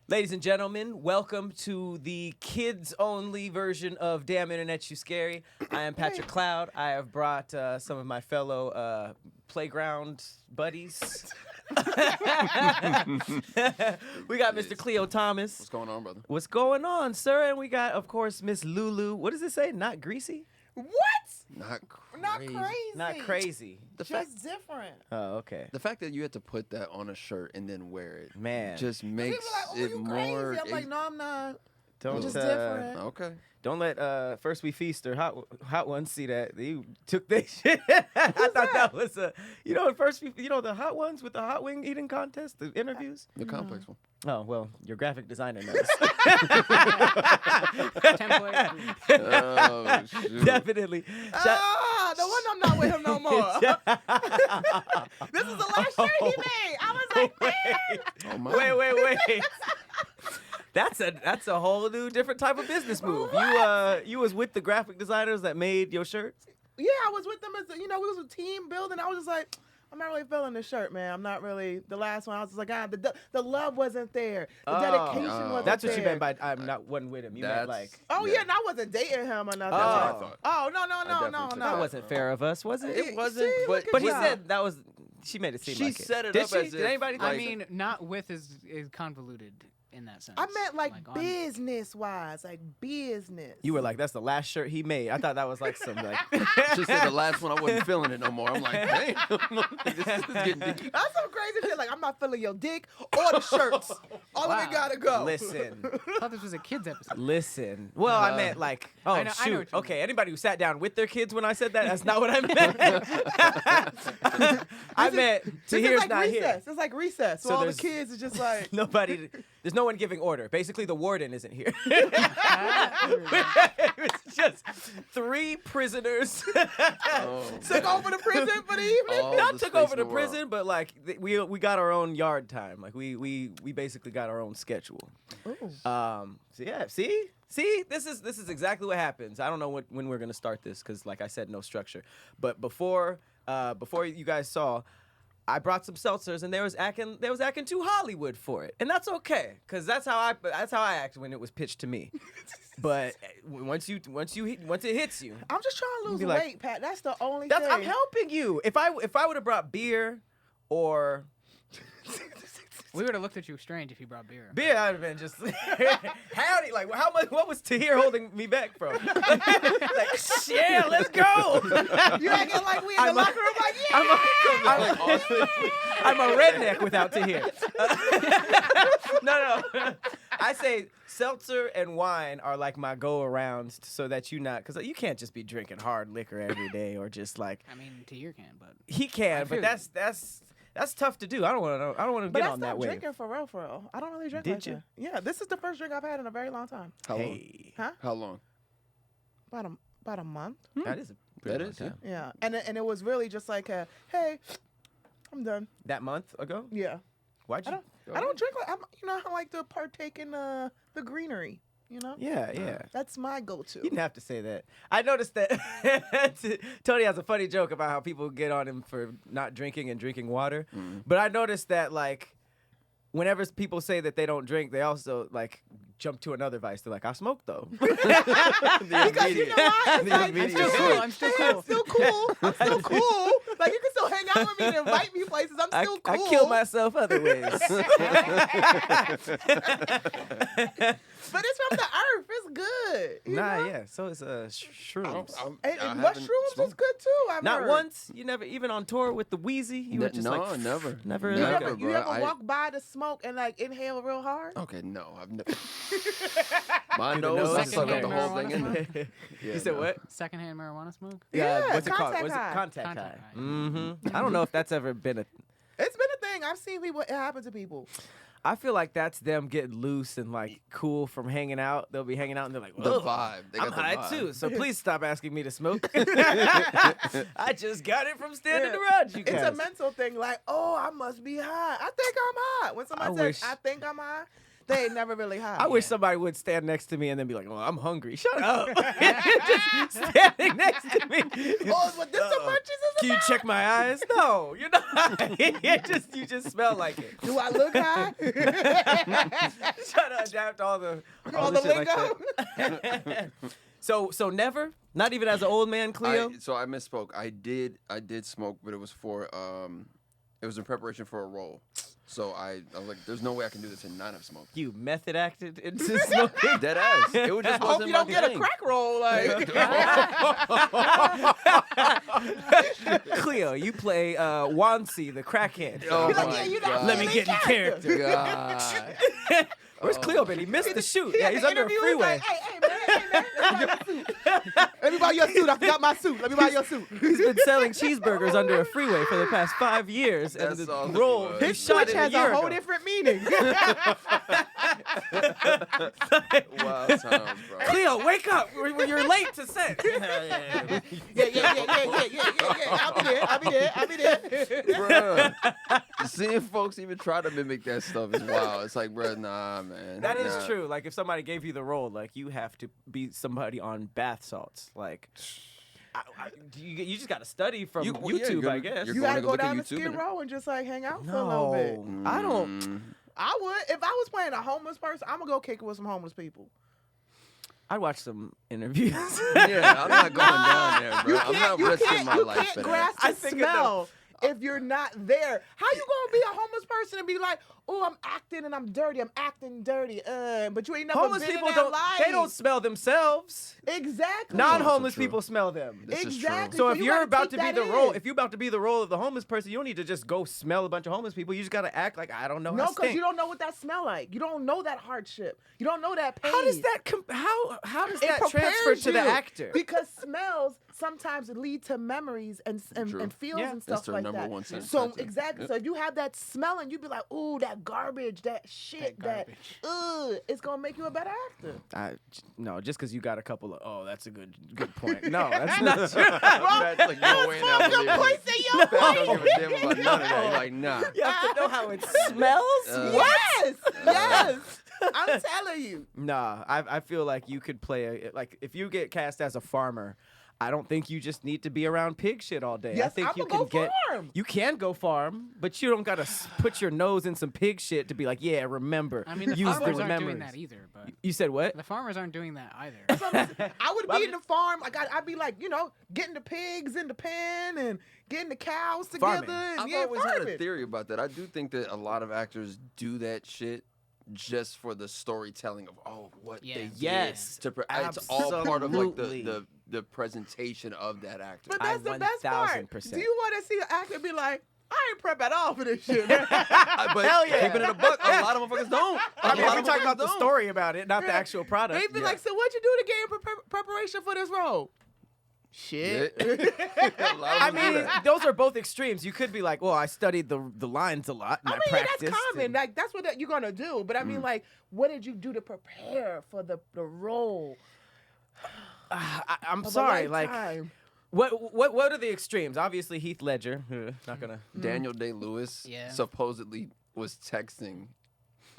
Ladies and gentlemen, welcome to the kids-only version of Damn Internet You Scary. I am Patrick Cloud. I have brought some of my fellow playground buddies. We got Mr. Khleo Thomas. What's going on, brother? What's going on, sir? And we got, of course, Miss LouLou. What does it say? Not greasy? What? Not Not crazy. Not crazy. Just different. Oh, okay. The fact that you had to put that on a shirt and then wear it, Man. just makes People are like, oh, it you more. crazy. I'm like, no, I'm not. Don't, Just different. Okay. Don't let First We Feast or Hot Ones see that. You took their shit. I thought that was the Hot Ones with the hot wing eating contest, the interviews? The complex one. Oh, well, your graphic designer knows. Template. Oh, shoot. Definitely. The one I'm not with him no more. This is the last shirt he made. I was like, man. Oh, my. Wait. That's a whole new different type of business move. You was with the graphic designers that made your shirts? Yeah, I was with them as we was a team building. I was just like, I'm not really feeling this shirt, man. I'm not really. The last one, I was just like, the love wasn't there. The dedication wasn't That's there. what you meant by wasn't with him. You meant like. Oh yeah, and I wasn't dating him or nothing. That's what I thought. Oh no. That wasn't fair of us, was it? It wasn't, See, but But he Wow. said that was. She made it seem she like it. set it Did up she? as Did if, anybody? like, I mean, not with is convoluted in that sense. I meant like on- business wise, like business. You were like, that's the last shirt he made. I thought that was like some like. She said the last one I wasn't feeling it no more. I'm like, damn, this is getting deep. That's some crazy shit. Like, I'm not feeling your dick or the shirts. All of it gotta go. Listen. I thought this was a kids episode. Listen. Well, I meant like, oh, I know shoot. what you Okay, mean. anybody who sat down with their kids when I said that, that's not what I meant. I meant Tahir's like not recess. here. It's like recess. So So all the there's- kids are just like, There's no one giving order. Basically, the warden isn't here. It's just 3 prisoners. Oh. took over the prison for the evening. All Not the took space over in the the world. prison, but like we got our own yard time. Like we basically got our own schedule. Ooh. So yeah, see, this is exactly what happens. I don't know when we're gonna start this because, like I said, no structure. But before you guys saw, I brought some seltzers and they was acting too Hollywood for it, and that's okay because that's how I act when it was pitched to me. But once it hits you, I'm just trying to lose be like- weight, Pat. That's the only I'm thing. helping you. If I would have brought beer or We would have looked at you strange if you brought beer. I'd have been just howdy. Like how much? What was Tahir holding me back from? Like yeah, let's go. You acting like we in the locker room, like, yeah. I'm a redneck without Tahir. No. I say seltzer and wine are like my go-arounds so that because you can't just be drinking hard liquor every day or just like I mean, Tahir can, but he can, but feel that's tough to do. I don't want to But get I on that stopped wave. drinking for real. I don't really drink Did like you? that. Yeah, this is the first drink I've had in a very long time. How long? Hey, Huh? How long? About a month. that is a pretty That long is, time. Yeah, and it was really just like, hey, I'm done. That month ago? Yeah, Why'd you? I don't drink like I like to partake in the greenery. Yeah. That's my go-to. You didn't have to say that. I noticed that Tony has a funny joke about how people get on him for not drinking and drinking water. But I noticed that like whenever people say that they don't drink, they also like jump to another vice. They're like, I smoke though. Because you know why? It's like, immediate hey, switch. I'm still hey, cool. I'm still cool. I'm still cool. Like you can still hang out with me and invite me places. I'm still cool. I kill myself other ways. But it's from the earth. It's good. You know? Yeah. So it's shrooms. And mushrooms is good too. I've Not heard. once. You never even on tour with the Wheezy. You were just No, like never. never. You Never, ever, bro. you ever I- walk by the smoke and like inhale real hard? Okay, no, I've never. My Through the nose, I nose? suck up the Secondhand whole thing in there. Yeah, you said no. what? secondhand marijuana smoke. Yeah, What's it called? contact What's it? high. Contact Contact high. high. Mm-hmm. I don't know if that's ever been a. It's been a thing. I've seen people. It happen to people. I feel like that's them getting loose and like cool from hanging out. They'll be hanging out and they're like, The "Whoa, vibe. They got I'm the high vibe. too, so please stop asking me to smoke." I just got it from standing Yeah. around you guys. It's a mental thing. Like, oh, I must be high. I think I'm high. When somebody I says, wish- "I think I'm high," They ain't never really high. I wish somebody would stand next to me and then be like, "Oh, I'm hungry." Shut up. Just standing next to me. Oh, what this the munchies is Can you check my eyes? No, you're not. You just smell like it. Do I look high? Trying to adapt all the shit like that. So never, not even as an old man, Khleo. So I misspoke. I did smoke, but it was for it was in preparation for a role. So I was like, there's no way I can do this and not have smoked. You method acted into smoking. Dead ass. It was just I hope wasn't you my don't get a thing. crack roll. Like, Khleo, you play Wansi, the crackhead. Oh like, my yeah, you're not God. Let me get in character. God. Where's Khleo been? He missed the shoot. Yeah, he's the under a interview, he's freeway. like, Let me buy your suit. I forgot my suit. Let me buy your suit. He's been selling cheeseburgers under a freeway for the past 5 years, and That's the all he role was. he His shot switch it has a year a whole ago. different meaning. Wild times, bro. Khleo, wake up! You're late to set. Yeah. I'll be there. Bruh. Seeing folks even try to mimic that stuff is wild. It's like, bruh, nah, man. That is Nah. true. Like if somebody gave you the role, like you have to be somebody on bath salts. Like you just got to study from Yeah, YouTube, you're I guess. you're You going gotta to go look at down to YouTube Skid and- Row and just like hang out for a little bit. No, I don't. Mm. I would. If I was playing a homeless person, I'm gonna go kick it with some homeless people. I'd watch some interviews. Yeah, I'm not going down there, bro. I'm not risking my life can't for that. grasp I the think smell if you're not there. How you gonna be a homeless person and be like, "Oh, I'm acting and I'm dirty. I'm acting dirty." But you ain't never Homeless been people in that don't. life. They don't smell themselves. Exactly. Non-homeless true. people smell them. This is true. Exactly. So if you you're gotta about take to be that the role, in. if you're about to be the role of the homeless person, you don't need to just go smell a bunch of homeless people. You just gotta act like I don't know. No, how because you don't know what that smell like. You don't know that hardship. You don't know that pain. How does that how does It that transfer prepares to the you, actor? Because smells sometimes lead to memories and True. feelings Yeah. and That's stuff their like number that. one sense. So That's it. exactly. Yep. So if you have that smell and you be like, "Ooh, that garbage, that shit, that it's gonna make you a better actor." No, just because you got a couple of that's a good point. No, that's not true. That's like no way in hell Some believing points it. in your Pat don't life. give a damn about none of that. He's like, nah. You have to know how it smells. Yes. I'm telling you. Nah, I feel like you could play like if you get cast as a farmer, I don't think you just need to be around pig shit all day. I Yes, think I'ma you can go get farm. you can go farm, but you don't gotta put your nose in some pig shit to be like, yeah, remember. I mean, the use farmers the aren't memories. doing that either. But You said what? the farmers aren't doing that either. I would be in the farm. Like I'd be like, getting the pigs in the pen and getting the cows together. Farming. And I've yeah, always had a farming. theory about that. I do think that a lot of actors do that shit just for the storytelling of what Yeah. they did. Yes. It's all part of like Absolutely. the presentation of that actor. But that's the best part. 1000%. Do you want to see an actor be like, I ain't prep at all for this shit, man. But Hell yeah. keeping it a buck, a lot of motherfuckers don't. I mean, A lot we're of talking about motherfuckers the don't. story about it, not the Yeah. actual product. They'd be Yeah. like, so what'd you do to get in preparation for this role? Shit. Yeah. A lot of I them do mean, that. those are both extremes. You could be like, well, I studied the lines a lot and I, I mean, practiced. that's common. and- Like, that's what you're going to do. But I mean, like, what did you do to prepare for the role? I'm of a sorry, like, lifetime? what are the extremes? Obviously, Heath Ledger. Not gonna. Daniel Day-Lewis Yeah. supposedly was texting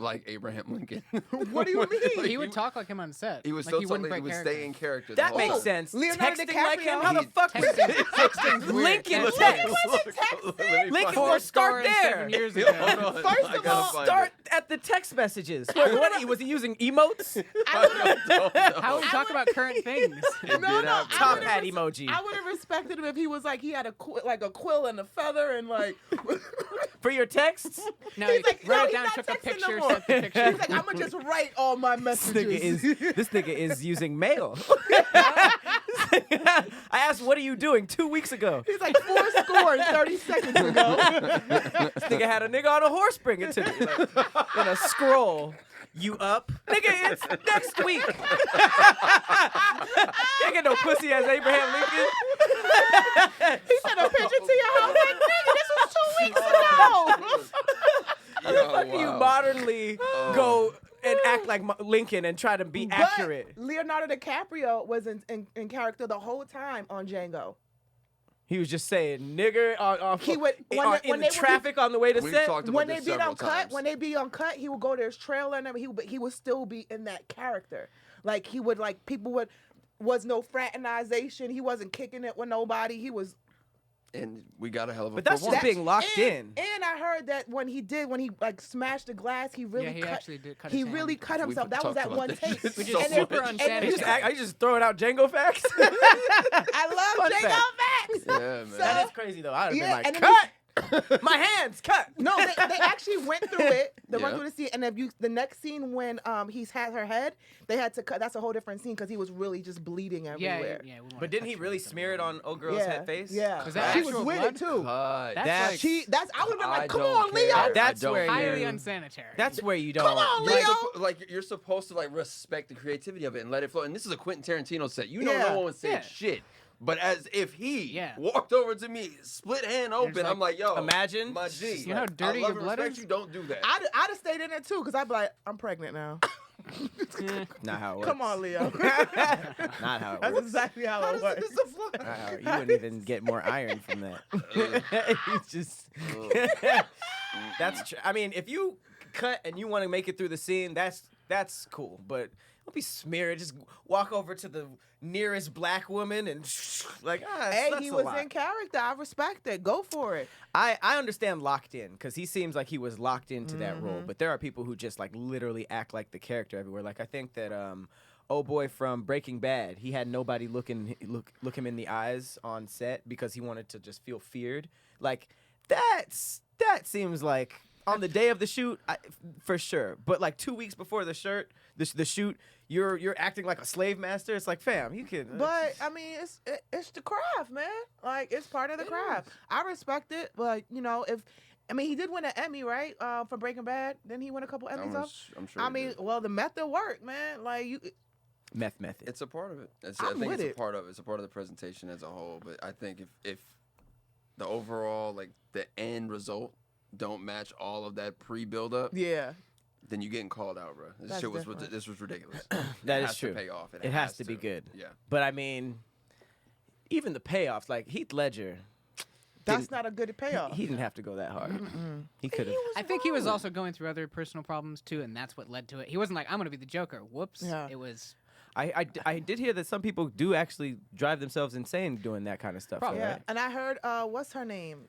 like Abraham Lincoln. What do you mean? He would talk like him on set. He was like so he wouldn't he break would character. stay in character. the That whole makes time. sense. Leonardo Texting like him? DiCaprio? How the fuck was Texting's weird. Lincoln That's text? Let me Lincoln find was it. start 7 there. years Hold ago. on, First I of gotta all, find Start it. at the text messages. Was he using emotes? I don't know. How would we talk about current things? It No, did no, happen. Top would've hat res- emoji. I would have respected him if he was like, he had a quill and a feather and like. For your texts? No, He's like, wrote no, it he's down, not took a texting no picture, more. sent the picture. He's like, I'm gonna just write all my messages. This nigga is using mail. I asked, what are you doing 2 weeks ago? He's like 30 seconds ago. This nigga had a nigga on a horse bring it to me. Like, in a scroll. You up? Nigga, it's next week. Can't get no pussy as Abraham Lincoln. He sent a picture to your house. Like, nigga, this was 2 weeks ago. Oh, How do you wow. modernly go and act like Lincoln and try to be But accurate? Leonardo DiCaprio was in character the whole time on Django. He was just saying nigger on He would- in when they the would- traffic on the way to We've set. talked about When they this be several uncut, times. when they be uncut, he would go to his trailer and everything. He would still be in that character. Like he would was no fraternization. He wasn't kicking it with nobody. He was. And we got a hell of a But that's just performance. being locked in. And I heard that when he like smashed the glass, he really he cut. actually did cut He his hand. really cut himself. We've That was talked that about one this take. shit Which so is much. super Are unsanitary. you just throwing out Django facts? I love Fun Django fact. facts. Yeah, man. That is crazy though. I'd have Yeah, been and like, then cut! My hands, cut! No, they actually went through it. They went Yeah. through the scene, and the next scene when he's had her head, they had to cut. That's a whole different scene because he was really just bleeding everywhere. Yeah. we wanna But didn't he touch really it. smear it on old girl's head face? Yeah, Was that she was actual with blood? it too. Cut. That's like I would have been I like, come don't on, care. Leo. That's I don't where care. highly you. unsanitary. That's where you don't. Come on, like, Leo. You're supposed to like respect the creativity of it and let it flow. And this is a Quentin Tarantino set. You know, Yeah. no one said Yeah. shit. But as if he Yeah. walked over to me, split hand open, like, I'm like, yo, imagine. my G. You know how dirty I love your and blood respect is? you. Don't do that. I'd have stayed in it too because I'd be like, I'm pregnant now. Not how it works. Come on, Leo. Not how it That's works. exactly how it works. Not how you wouldn't even get more iron from that. It's just. That's true. I mean, if you cut and you want to make it through the scene, that's cool. But don't be smeared. Just walk over to the nearest black woman and like, Hey, that's he a was lot. in character. I respect it. Go for it. I understand locked in because he seems like he was locked into that role. But there are people who just like literally act like the character everywhere. Like I think that oh boy from Breaking Bad, he had nobody look him in the eyes on set because he wanted to just feel feared. Like that seems like on the day of the shoot, for sure. But like 2 weeks before the shoot, you're acting like a slave master. It's like, fam, you can. But I mean, it's the craft, man. Like it's part of the craft. I respect it, but you know, he did win an Emmy, right? For Breaking Bad. Didn't he win a couple Emmys? I'm sure. I he mean, did. well, the method worked, man. Like you. meth method. It's a part of it. I I'm think with it's it. a part of it. It's a part of the presentation as a whole. But I think if the overall like the end result don't match all of that pre-build up, Yeah. then you getting called out, bro. That's different. This was ridiculous. That It is has true. To pay off. It has to be good. Yeah. But I mean, even the payoffs, like Heath Ledger, That's not a good payoff. he didn't have to go that hard. He could have. I think he was also going through other personal problems too, and that's what led to it. He wasn't like, I'm gonna be the Joker. Whoops. Yeah. It was. I did hear that some people do actually drive themselves insane doing that kind of stuff. Probably. though, Yeah, right? and I heard what's her name,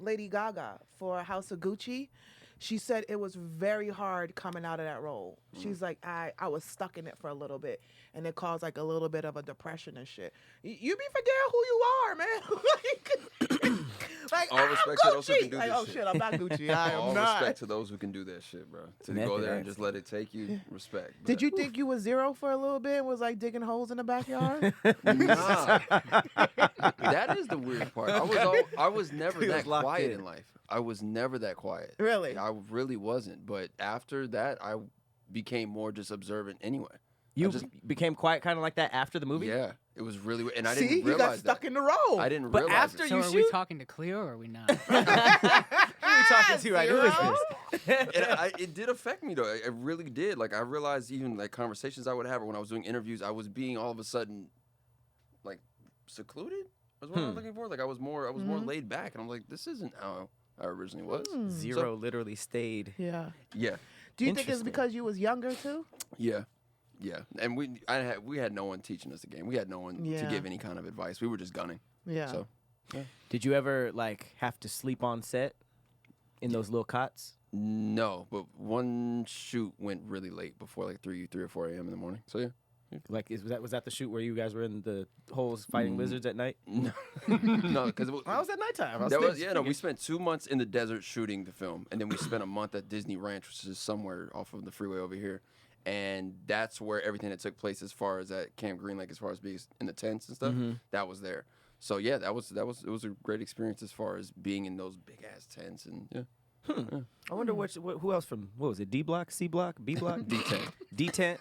Lady Gaga for House of Gucci. She said it was very hard coming out of that role. She's like, I was stuck in it for a little bit, and it caused like a little bit of a depression and shit. You be forgetting who you are, man. like All I'm respect to those who Gucci. can do Like, this oh shit. shit, I'm not Gucci. I am All not. respect to those who can do that shit, bro. To Method go there and acting. just let it take you, respect. Did But- you think you was zero for a little bit and was like digging holes in the backyard? Nah. That is the weird part. I was never He was that locked quiet in. in life. I was never that quiet. Really? I really wasn't. But after that, I became more just observant anyway. You just- became quiet, kind of like that after the movie. Yeah, it was really weird. And I See, didn't he got realize stuck that. in the role. I didn't But realize after it. So you are we shoot? talking to Khleo or are we not? Who are we talking to right now? Who is this? And it did affect me though. It really did. Like I realized even like conversations I would have or when I was doing interviews, I was being all of a sudden like secluded. Was what I was looking for. Like I was more laid back, and I'm like, this isn't how I originally was. Zero literally stayed. Yeah. Yeah, Do you think it's Interesting. because you was younger too? yeah. And we had no one teaching us the game. We had no one to Yeah. give any kind of advice. We were just gunning. Yeah. So Did you ever like have to sleep on set in those little cots? no, but one shoot went really late before like 3 or 4 a.m. in the morning. So yeah. Like, was that the shoot where you guys were in the holes fighting lizards at night? No, because it was. I was at nighttime. We spent 2 months in the desert shooting the film, and then we spent a month at Disney Ranch, which is somewhere off of the freeway over here, and that's where everything that took place as far as at Camp Green Lake, as far as being in the tents and stuff, that was there. So yeah, it was a great experience as far as being in those big ass tents and yeah. I wonder who else from what was it? D block, C block, B block, D tent, D tent.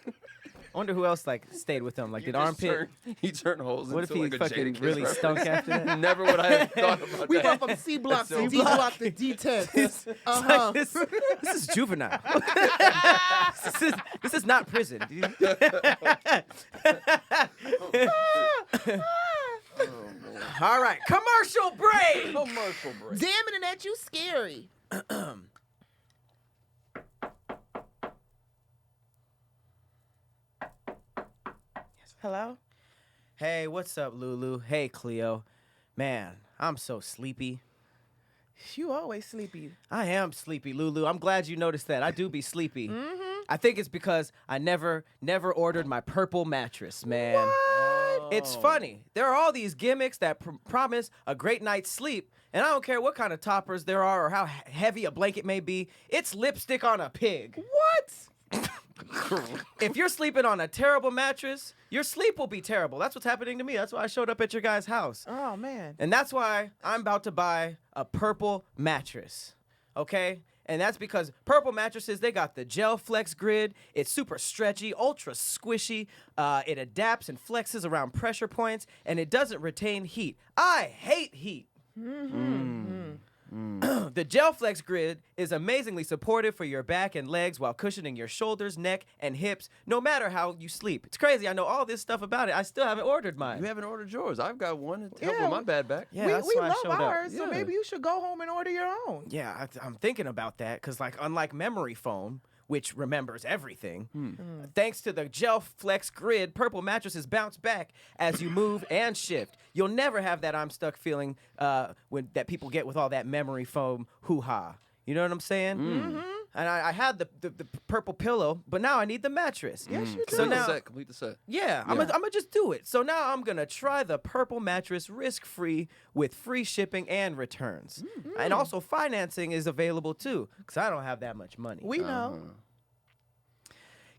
I wonder who else like stayed with them. Like, did Armpit? He turned holes. What if into he like a fucking Jadakiss really reference. stunk after that? Never would I have thought about We that. went from C block So to D block to D10. It's like, this is juvenile. this is not prison. All right, commercial break. Commercial break. Damn it, Annette, you scary. Hello? Hey, what's up, LouLou? Hey, Khleo. Man, I'm so sleepy. You always sleepy. I am sleepy, LouLou. I'm glad you noticed that. I do be sleepy. Mm-hmm. I think it's because I never ordered my purple mattress, man. What? It's funny. There are all these gimmicks that promise a great night's sleep, and I don't care what kind of toppers there are or how heavy a blanket may be. It's lipstick on a pig. What? If you're sleeping on a terrible mattress, your sleep will be terrible. That's what's happening to me. That's why I showed up at your guys' house. Oh, man. And that's why I'm about to buy a purple mattress. Okay? And that's because purple mattresses, they got the Gel Flex Grid. It's super stretchy, ultra squishy. It adapts and flexes around pressure points, and it doesn't retain heat. I hate heat. The Gel Flex Grid is amazingly supportive for your back and legs while cushioning your shoulders, neck, and hips, no matter how you sleep. It's crazy. I know all this stuff about it. I still haven't ordered mine. You haven't ordered yours. I've got one to help Yeah. with my bad back. Yeah, we that's why I love showed up. ours, so Yeah. maybe you should go home and order your own. Yeah, I'm thinking about that because, like, unlike memory foam, which remembers everything, thanks to the Gel Flex Grid, purple mattresses bounce back as you move and shift. You'll never have that I'm stuck feeling that people get with all that memory foam hoo-ha. You know what I'm saying? And I had the purple pillow, but now I need the mattress. Yes, you do. So now, Complete the set. yeah, I'm gonna just do it. So now I'm gonna try the purple mattress risk-free with free shipping and returns. And also financing is available too, because I don't have that much money. We know.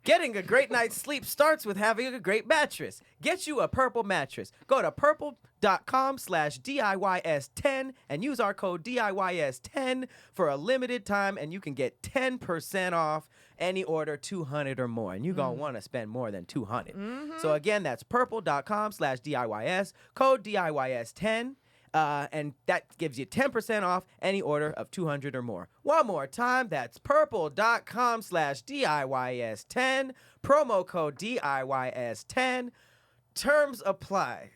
Getting a great night's sleep starts with having a great mattress. Get you a purple mattress. Go to purple.com/DIYS10 and use our code DIYS10 for a limited time, and you can get 10% off any order 200 or more. And you're going to want to spend more than 200. So again, that's purple.com/DIYS, code DIYS10. And that gives you 10% off any order of 200 or more. One more time, that's purple.com/DIYS10, promo code DIYS10. Terms apply.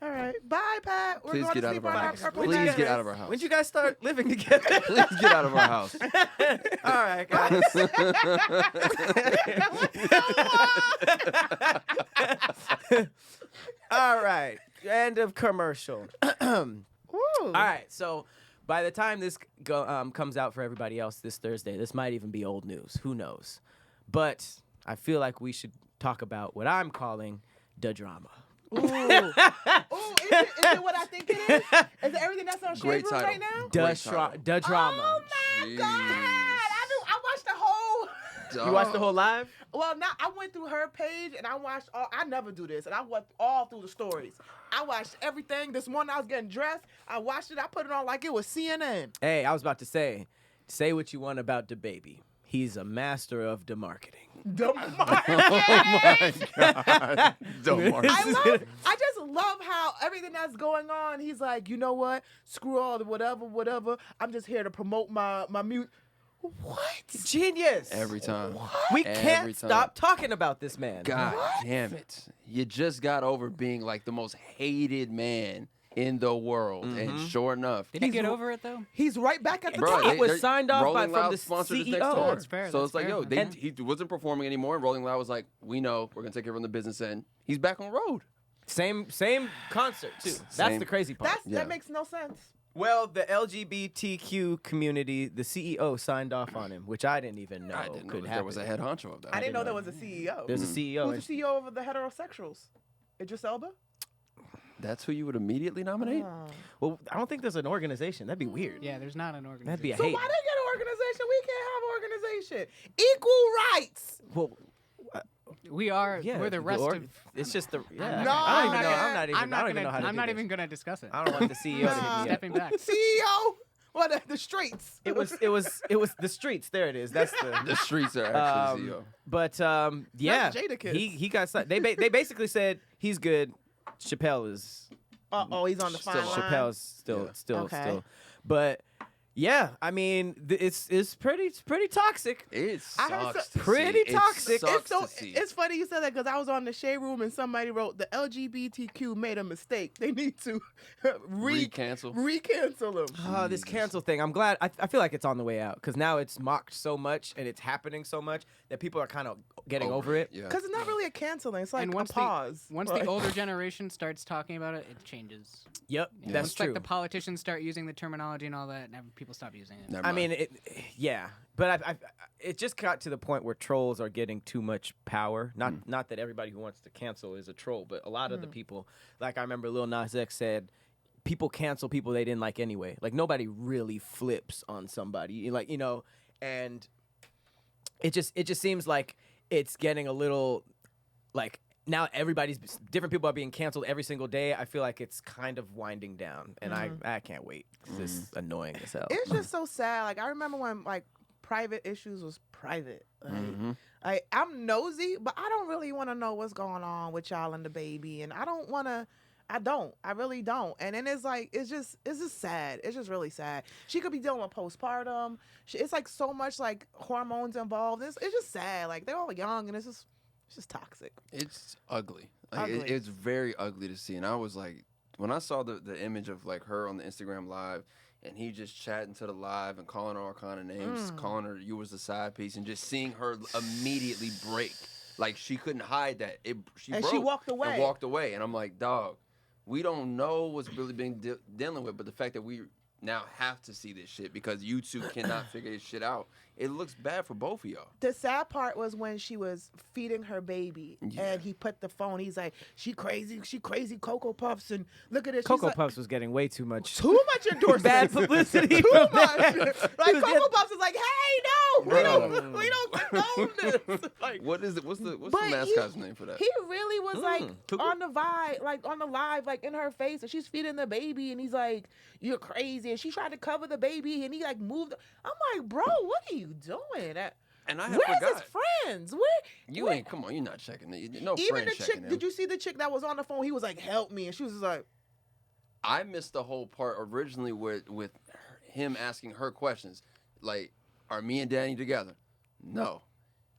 All right. Bye, Pat. We're Please going get to out sleep of our on our house. purple Please mattress. get out of our house. When'd you guys start living together? Please get out of our house. All right, guys. All right. End of commercial. Ooh. All right, so by the time this comes out for everybody else this Thursday, this might even be old news. Who knows? But I feel like we should talk about what I'm calling DaDrama. Ooh. Ooh, is it what I think it is? Is it everything that's on Great Shade Room title. right now? DaDrama. Oh, my Jeez. God. I watched the whole... You watched the whole live? Well, now I went through her page and I watched all. I never do this, and I went all through the stories. I watched everything. This morning I was getting dressed. I watched it. I put it on like it was CNN. Hey, I was about to say what you want about DaBaby. He's a master of demarketing. The market. Don't worry. I just love how everything that's going on. He's like, you know what? Screw all the whatever. I'm just here to promote my music. What? Genius. Every time. We Every can't time. stop talking about this man. God damn it. You just got over being like the most hated man in the world. And sure enough. Did he get over it though? He's right back at the Bro, top. It was they're- signed off Rolling from Loud the sponsored his CEO. next tour. That's fair, So that's it's like, fair. yo, And- he wasn't performing anymore. And Rolling Loud was like, we know we're gonna take care of the business end. He's back on road. Same concert too. That's Same. the crazy part. Yeah. That makes no sense. Well, the LGBTQ community, the CEO signed off on him, which I didn't even know I didn't know could that happen. there was a head honcho of that. I didn't know there was a CEO. There's a CEO. Who's the CEO of the heterosexuals? Idris Elba? That's who you would immediately nominate? Oh. Well, I don't think there's an organization. That'd be weird. Yeah, there's not an organization. That'd be a So hate. why they get an organization? We can't have an organization. Equal rights. Well, We are. yeah. We're the rest of. It's just the. Yeah. No, I don't even know. man. I'm not even. I don't even know how to I'm do not this. even gonna discuss it. I don't want the CEO to hit me up. Stepping back. CEO? What the streets? It was the streets. There it is. That's the. The streets are actually CEO. But yeah, Jadakiss. he got signed. They basically said he's good. Chappelle is Uh-oh, he's on the fine line. Chappelle's still. Okay. But Yeah, I mean, it's pretty toxic. It I heard sucks. so- to pretty see. toxic. It sucks It's to see. it's funny you said that because I was on the Shade Room and somebody wrote the LGBTQ made a mistake. They need to Recancel. recancel them. Oh, this cancel thing. I'm glad. I feel like it's on the way out because now it's mocked so much and it's happening so much that people are kind of getting over it. Yeah. Because it's not really a canceling. It's like And a once pause. Once Like- the older generation starts talking about it, it changes. Yep, Yeah, that's once true. like the politicians start using the terminology and all that, people stop using it. Never I mind. mean, yeah, but it just got to the point where trolls are getting too much power. Not that everybody who wants to cancel is a troll, but a lot of the people, like I remember Lil Nas X said, people cancel people they didn't like anyway. Like nobody really flips on somebody, like and it just seems like it's getting a little like. Now different people are being canceled every single day. I feel like it's kind of winding down, and I can't wait. This is annoying as hell. It's just so sad. Like I remember when like private issues was private. Like, I'm nosy, but I don't really want to know what's going on with y'all and DaBaby, and I don't want to. I really don't. And then it's like it's just sad. It's just really sad. She could be dealing with postpartum. It's like so much like hormones involved. It's just sad. Like they're all young, and it's just toxic. It's ugly. Like, Ugly. It's very ugly to see. And I was like, when I saw the image of like her on the Instagram live, and he just chatting to the live and calling her all kind of names, calling her you was the side piece, and just seeing her immediately break. Like she couldn't hide that. She And broke she walked away. And walked away. And I'm like, dog, we don't know what's really being dealing with, but the fact that we now have to see this shit because you two cannot figure this shit out. It looks bad for both of y'all. The sad part was when she was feeding her baby, and he put the phone. He's like, "She crazy Cocoa Puffs," and look at this. Cocoa She's Puffs was getting way too much. too much endorsement, Bad publicity. too from much. them. Like Cocoa Puffs is like, "Hey, no, Bro. we don't condone this." Like, What is it? What's the but mascot's name for that? He really was like Cuckoo. on the vibe, like on the live, like in her face, and she's feeding the baby, and he's like, "You're crazy," and she tried to cover the baby, and he like moved. I'm like, bro, what are you doing? And I had Where's forgot. his friends? Where You where- ain't. Come on, you're not checking it. No Even friend the checking chick, him. did you see the chick that was on the phone? He was like, "Help me," and she was just like, I missed the whole part originally with him asking her questions, like, "Are me and Danny together?" No.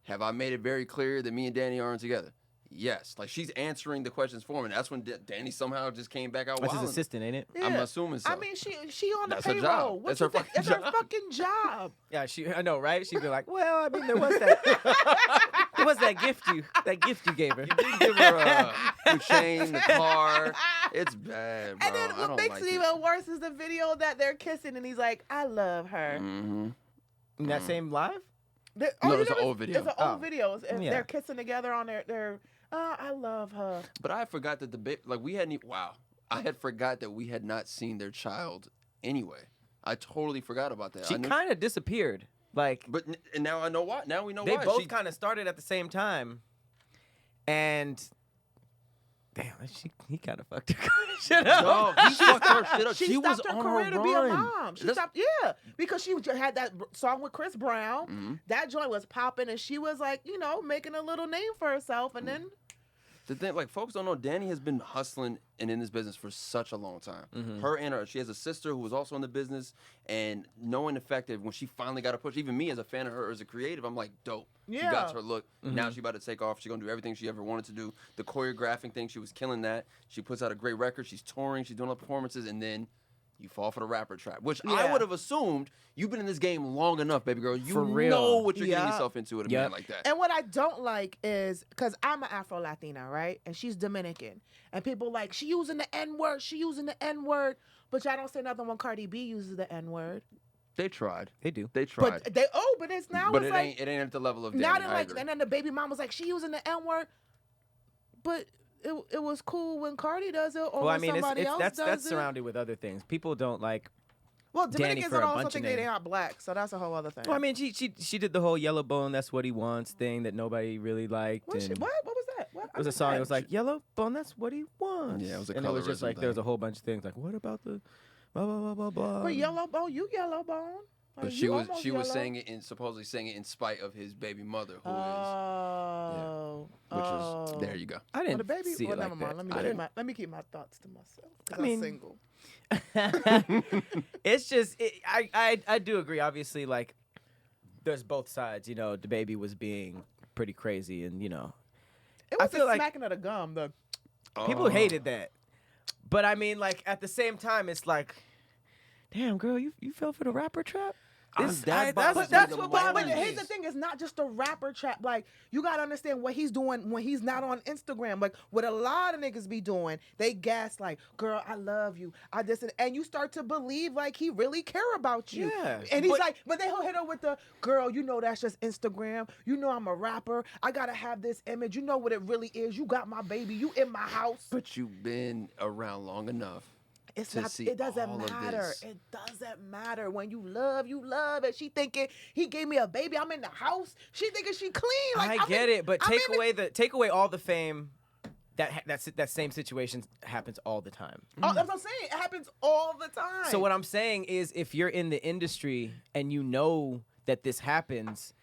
Have I made it very clear that me and Danny aren't together? Yes. Like she's answering the questions for him, and that's when Danny somehow just came back out. That's his wilding. assistant, ain't it? I'm Yeah. assuming so. I mean, she on the That's her payroll. job. What That's you her think? fucking It's her job. fucking job. Yeah, I know, right? She'd be like, "Well, I mean, there was that. There was that gift you gave her." You did give her the chain, the car. It's bad, bro. And then I what don't makes like it even worse is the video that they're kissing, and he's like, "I love her." Mm-hmm. In that same live? No, you it's an never- old video. It's an old video, and Yeah. they're kissing together on their. I love her. But I forgot that we hadn't. Wow, I had forgot that we had not seen their child anyway. I totally forgot about that. She I knew- kind of disappeared. Like and now I know why. Now we know they why. both She- kind of started at the same time, and damn, he kind of fucked her shit up. No, he fucked her shit up. She She was stopped her on career her to be a run. mom. She That's- stopped, because she had that song with Chris Brown. Mm-hmm. That joint was popping, and she was like, making a little name for herself. And then The thing, like, folks don't know, Danny has been hustling and in this business for such a long time. She has a sister who was also in the business, and knowing the fact that when she finally got a push, even me as a fan of her as a creative, I'm like, dope. She Yeah. got her look. Now she about to take off. She's gonna do everything she ever wanted to do. The choreographing thing, she was killing that. She puts out a great record. She's touring. She's doing all the performances, and then you fall for the rapper trap, which I Yeah. would have assumed you've been in this game long enough, baby girl. You For real. know what you're getting Yeah. yourself into with a Yep. man like that. And what I don't like is, because I'm an Afro-Latina, right? And she's Dominican. And people like, she using the N-word, but y'all don't say nothing when Cardi B uses the N-word. They tried. They do. They tried. But it's now But it's it like, ain't at the level of Danny. now they're I like, agree. and then the baby mom was like, she using the N-word. But it was cool when Cardi does it, or Well, when I mean, somebody else that's does it. surrounded with other things. People don't like. Well, Danny Dominicans for a don't also bunch of think they names. are black, so that's a whole other thing. Well, I mean, she did the whole yellow bone. That's what he wants thing that nobody really liked. what and was that? What? It was a song. It was like yellow bone. That's what he wants. Yeah, it was a and it was just colorism like there was thing. a whole bunch of things like, what about the blah blah blah blah blah. But yellow bone, you yellow bone. But Like, she you was almost yellow. saying it supposedly saying it in spite of his baby mother, who is Oh, which was there. You go. I Well, didn't the baby. see Well, it never like mind. that. Let me keep my thoughts to myself. I I mean- I'm single. It's just I do agree. Obviously, like there's both sides. You know, DaBaby was being pretty crazy, and you know, It I was feel the like- smacking of the gum. The people hated that. But I mean, like at the same time, it's like, damn, girl, you fell for the rapper trap. That's what bothers But me. here's the thing: it's not just a rapper trap. Like you gotta understand what he's doing when he's not on Instagram. Like what a lot of niggas be doing, they gas like, "Girl, I love you. I just," and you start to believe like he really care about you. Yeah, And he's but- like, but then he'll hit her with the, "Girl, you know that's just Instagram. You know I'm a rapper. I gotta have this image. You know what it really is. You got my baby. You in my house." But you've been around long enough. It's to not. see It doesn't all of matter. this. It doesn't matter. When you love, you love. And she thinking he gave me a baby. I'm in the house. She thinking she clean. Like, I get it, but I'm take in the- take away all the fame. That same situation happens all the time. Oh, that's what I'm saying. It happens all the time. So what I'm saying is, if you're in the industry and you know that this happens,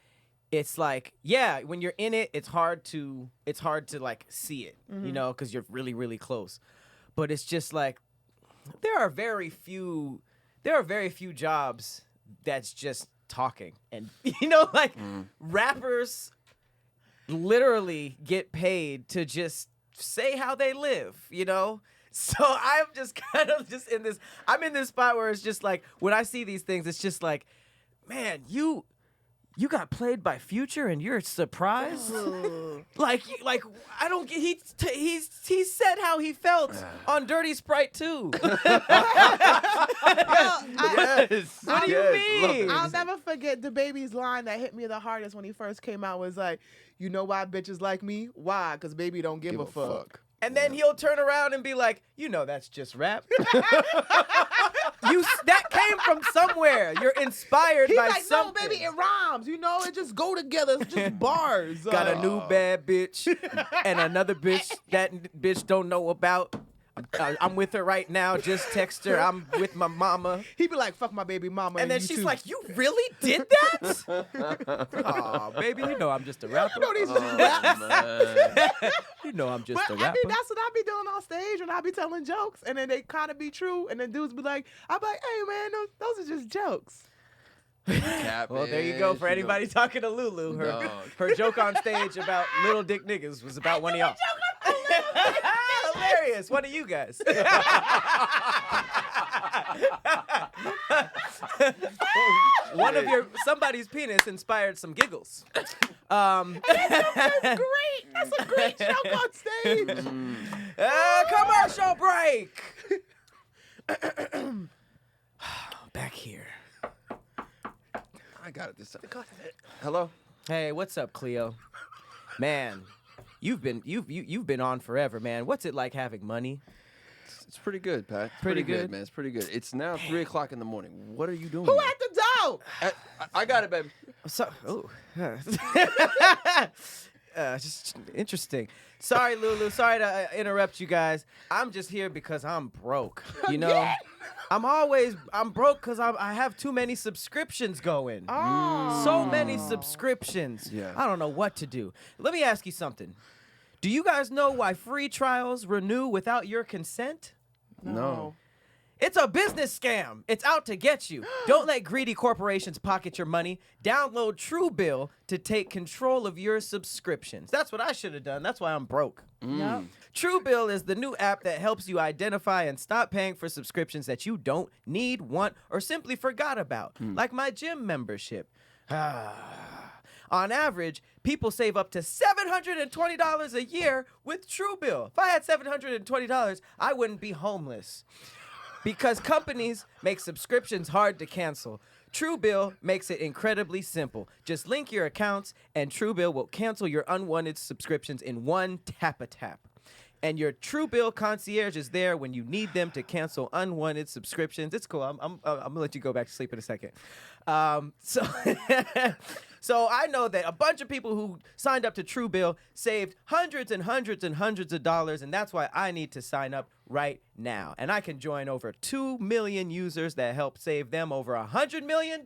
it's like, yeah, when you're in it, it's hard to like see it, you know, because you're really, really close. But it's just like there are very few jobs that's just talking, and you know, like rappers literally get paid to just say how they live, you know? So I'm just kind of just in this, I'm in this spot where it's just like, when I see these things, it's just like, man, you got played by Future and you're surprised? like I don't get, he said how he felt on Dirty Sprite 2. Yes. What do you mean? I'll never forget DaBaby's line that hit me the hardest when he first came out was like, "You know why bitches like me? Why? Because baby don't give a fuck." And then he'll turn around and be like, you know, that's just rap. That came from somewhere. You're inspired He's by like, something. "No, baby, it rhymes. You know, it just go together. It's just bars." Got a new bad bitch and another bitch that bitch don't know about. I'm with her right now. Just text her. I'm with my mama. He be like, "Fuck my baby mama." And then you she's too." like, you really did that? Aw, baby, you know I'm just a rapper. "You know these just raps." You know I'm just But a rapper. I mean, that's what I be doing on stage when I be telling jokes, and then they kind of be true, and then dudes be like, "I be like, hey man, those are just jokes." Well, there you go. For anybody talking to LouLou, her joke on stage about little dick niggas was about one of y'all. Hilarious. One of you guys. Somebody's penis inspired some giggles. That's great. That's a great joke on stage. Commercial break. Back here. I got it this time. Hello. Hey, what's up, Khleo? Man, you've been on forever, man. What's it like having money? It's pretty good, Pat. Pretty good? man. It's pretty good. It's now 3 o'clock in the morning. What are you doing? Who at the door? I got it, baby. So, just interesting. Sorry, LouLou. Sorry to interrupt you guys. I'm just here because I'm broke. You know, I'm broke because I have too many subscriptions going. Oh. So many subscriptions. Yeah. I don't know what to do. Let me ask you something. Do you guys know why free trials renew without your consent? No. It's a business scam. It's out to get you. Don't let greedy corporations pocket your money. Download Truebill to take control of your subscriptions. That's what I should have done. That's why I'm broke. Yep. Truebill is the new app that helps you identify and stop paying for subscriptions that you don't need, want, or simply forgot about, like my gym membership. On average, people save up to $720 a year with Truebill. If I had $720, I wouldn't be homeless. Because companies make subscriptions hard to cancel, Truebill makes it incredibly simple. Just link your accounts, and Truebill will cancel your unwanted subscriptions in one tap-a-tap. And your Truebill concierge is there when you need them to cancel unwanted subscriptions. It's cool. I'm gonna let you go back to sleep in a second. So I know that a bunch of people who signed up to Truebill saved hundreds and hundreds and hundreds of dollars, and that's why I need to sign up right now. And I can join over 2 million users that help save them over $100 million.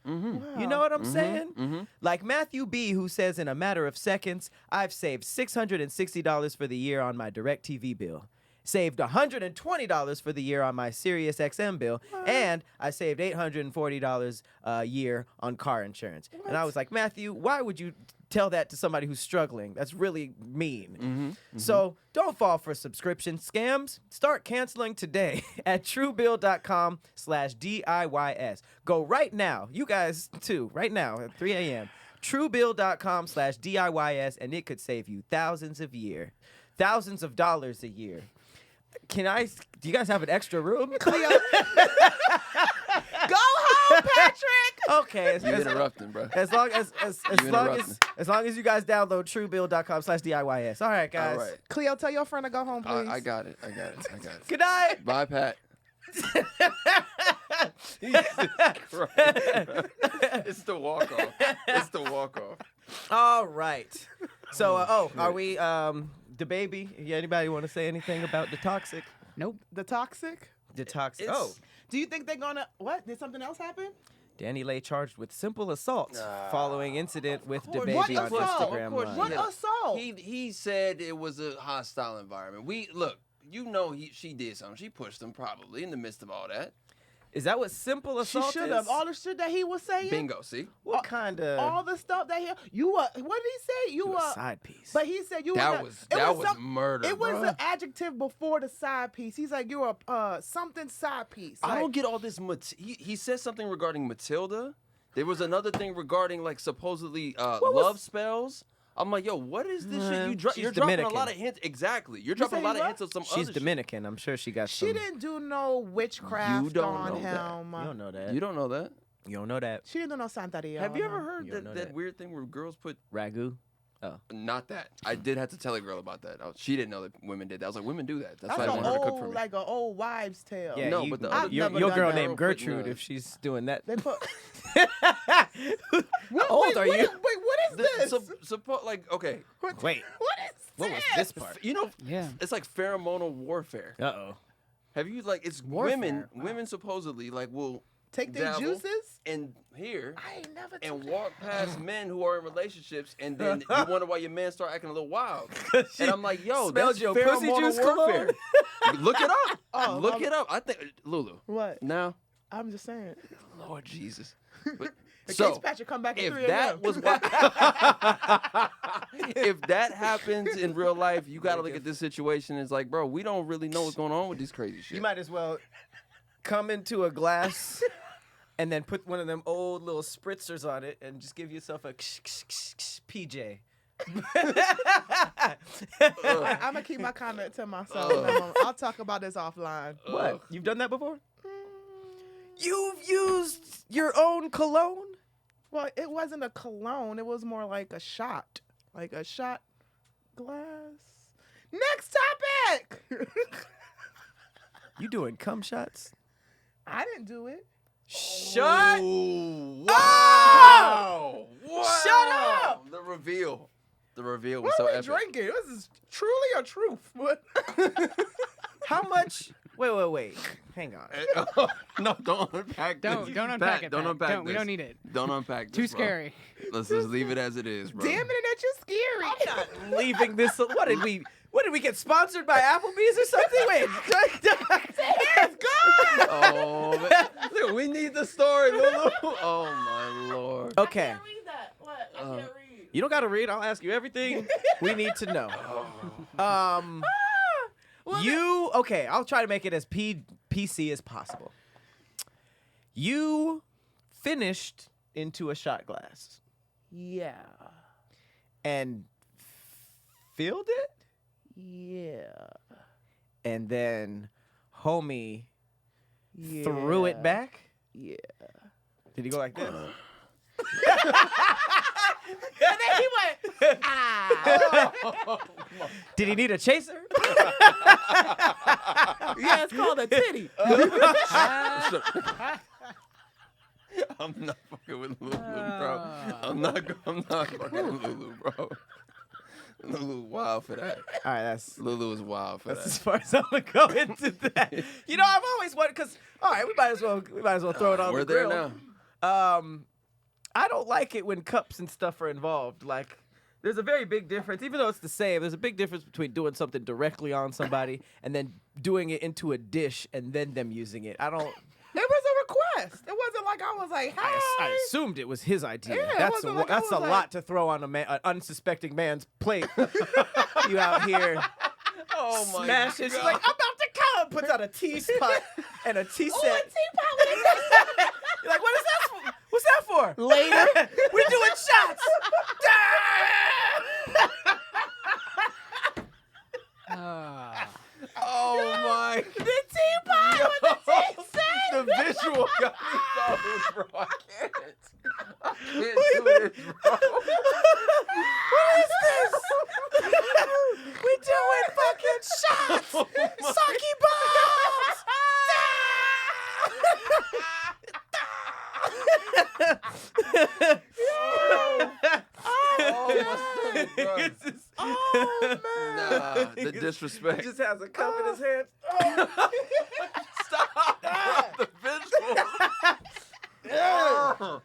You know what I'm saying? Like Matthew B., who says in a matter of seconds, I've saved $660 for the year on my DirecTV bill. Saved $120 for the year on my Sirius XM bill, and I saved $840 a year on car insurance. And I was like, Matthew, why would you tell that to somebody who's struggling? That's really mean. So don't fall for subscription scams. Start canceling today at truebill.com/DIYS. Go right now. You guys too, right now at 3 a.m. Truebill.com/DIYS, and it could save you thousands of dollars a year. Do you guys have an extra room? Khleo. Go home, Patrick. Okay. You interrupting, bro. As long as you guys download truebill.com/DIYS. All right, guys. All right. Cleo, tell your friend to go home, please. I got it. Good night. Bye, Pat. It's the walk-off. All right. So, are we DaBaby? Yeah, anybody want to say anything about the toxic? Nope. The toxic? The toxic. It's- Do you think they're gonna what? Did something else happen? Danny Lay charged with simple assault following incident with course. DaBaby What on assault? Instagram Of course. Live. What Yeah. assault? He said it was a hostile environment. She did something. She pushed him probably in the midst of all that. Is that what simple She assault should is? have. All the shit that he was saying. Bingo. See, What kind All of the stuff that what did he say? You were. side piece? But he said you that were. was murder. It was bruh. an adjective before the side piece. He's like, you're a something side piece. I Like, don't get all this. He said something regarding Matilda. There was another thing regarding like supposedly love spells. I'm like, yo, what is this shit? You're dropping Dominican. a lot of hints. Exactly. You're dropping a lot of what? hints of some She's other Dominican. I'm sure she got She some. didn't do no witchcraft You don't on know that. him. You don't know that. shit. You don't know that? You don't know that. She didn't do no Santeria. Have you on ever him. heard You don't know that that. weird thing where girls put Ragu. not that? I did have to tell a girl about that. She didn't know that women did that. I was like, women do that. That's That's why I an want her to cook for old, me. like an old wives' tale. Yeah, No, you, but the I've other your, never your done girl that. named Girl putting Gertrude, a- if she's doing that. They put. How old are you? Wait, what is this? Okay, Wait, What is what was this? this part? you know, Yeah. it's like pheromonal warfare. Uh-oh. Have you it's Warfare. women supposedly will Take their dabble juices? and here I ain't never and took walk past men who are in relationships, and then you wonder why your man start acting a little wild. And I'm like, yo, smelled that's your pussy pheromonal juice warfare. Look it up. Oh, Look it up. I think LouLou. What? Now, I'm just saying. Lord Jesus. But, In so case Patrick come back at if 3 that a.m. was what, if that happens in real life, you got to look at this situation. It's like, bro, we don't really know what's going on with this crazy shit. You might as well come into a glass and then put one of them old little spritzers on it and just give yourself a PJ. I'm gonna keep my comment to myself. I'll talk about this offline. What? You've done that before? You've used your own cologne? Well, it wasn't a cologne. It was more like a shot glass. Next topic. You doing cum shots? I didn't do it. Shut Ooh, Oh! wow. Shut up! The reveal was What so are we epic. drinking? This is truly a truth. What? How much? Wait. Hang on. No, don't unpack this. Don't unpack Pat, it. Don't Pat. unpack Don't, this. we don't need it. Don't unpack this. Too bro. scary. Let's just leave it as it is, bro. Damn it, that you're scary. I'm not leaving this. What did we get sponsored by Applebee's or something? Wait. It's gone. Oh, man. Look, we need the story, LouLou. Oh, my Lord. Okay. read that. What? I can't read. You don't got to read. I'll ask you everything we need to know. Okay, I'll try to make it as PC as possible. You finished into a shot glass Yeah. and filled it, Yeah. and then homie Yeah. threw it back. Yeah. Did he go like this? And then he went, ah. Did he need a chaser? Yeah, it's called a titty. I'm not fucking with LouLou, bro. I'm not fucking with LouLou, bro. LouLou wild for that. All right, that's LouLou is wild for as that. far as I'm gonna go into that. You know, I've always wanted because all right, we might as well throw it on We're the there grill. now. I don't like it when cups and stuff are involved. Like, there's a very big difference, even though it's the same. There's a big difference between doing something directly on somebody and then doing it into a dish and then them using it. I don't. It was a request. It wasn't like I was like, hey. I assumed it was his idea. Yeah, it that's wasn't like I that's a was like- lot to throw on an unsuspecting man's plate. You out here Oh my smashing. She's like, I'm about to come. Puts out a teapot and a tea set. Oh, a teapot. You're like, what is that for? What's that for? Later. We're doing shots. Oh my. The teapot with the tea set. The visual got me going, bro. I can't do this, bro. What is this? We doing fucking shots. Sake bombs. Oh, my stomach, bro. Oh, man. Nah, the disrespect. He just has a cup in his hand. Stop, bro. The visual. Oh,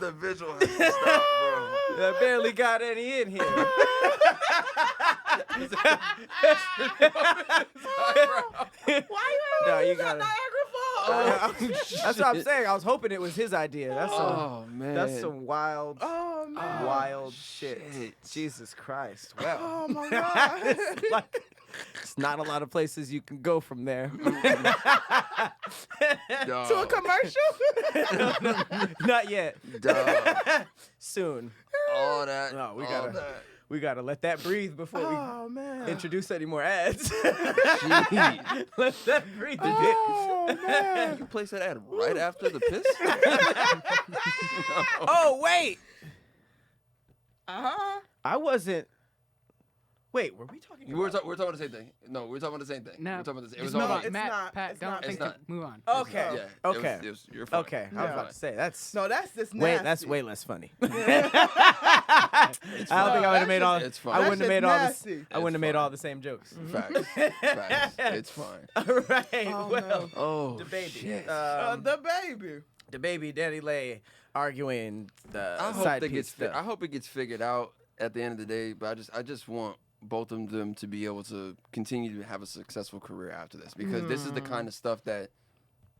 the visual has to stop, bro. I barely got any in here. Why you No, ain't you use that gotta- Niagara Falls? That's what I'm saying. I was hoping it was his idea. Oh, man. That's some wild, Oh, man. wild shit. Jesus Christ. Well, Oh, my God. it's like it's not a lot of places you can go from there. Dog. To a commercial? Not yet. Dog. Soon. All that. No, we all gotta- that. We gotta let that breathe before Oh, we man. introduce any more ads. Jeez. Let that breathe. Oh, man. You place that ad right after the piss? Oh wait, Uh-huh. I wasn't. Wait, were we talking? We're talking about the same thing. No, we're talking about the same thing. No. We're talking about the same. It Just was move all on. it's Matt, not- Pat, it's don't not- think it's not. Move on. Okay. Yeah. Okay. You're fine. Okay, I was You're about fine. to say that's. No, that's just nasty. Wait, that's way less funny. I don't think I fine. would have made all. It's fine. I wouldn't have made all this. Nasty. I wouldn't have made fine. all the same jokes. Facts. Facts. It's fine. All right. Oh, well, no. Oh, DaBaby. shit. The baby. DaBaby, Danny Lay arguing the I hope side that piece gets. stuff. I hope it gets figured out at the end of the day. But I just want both of them to be able to continue to have a successful career after this, because this is the kind of stuff that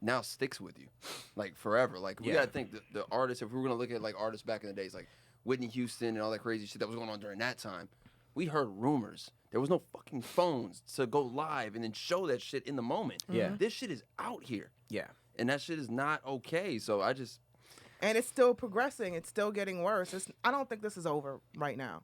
now sticks with you, like forever. Like we Yeah. gotta think the artists. If we were gonna look at like artists back in the days, like Whitney Houston and all that crazy shit that was going on during that time, we heard rumors. There was no fucking phones to go live and then show that shit in the moment. Yeah. This shit is out here, Yeah. and that shit is not okay. So I just. And it's still progressing. It's still getting worse. I don't think this is over right now.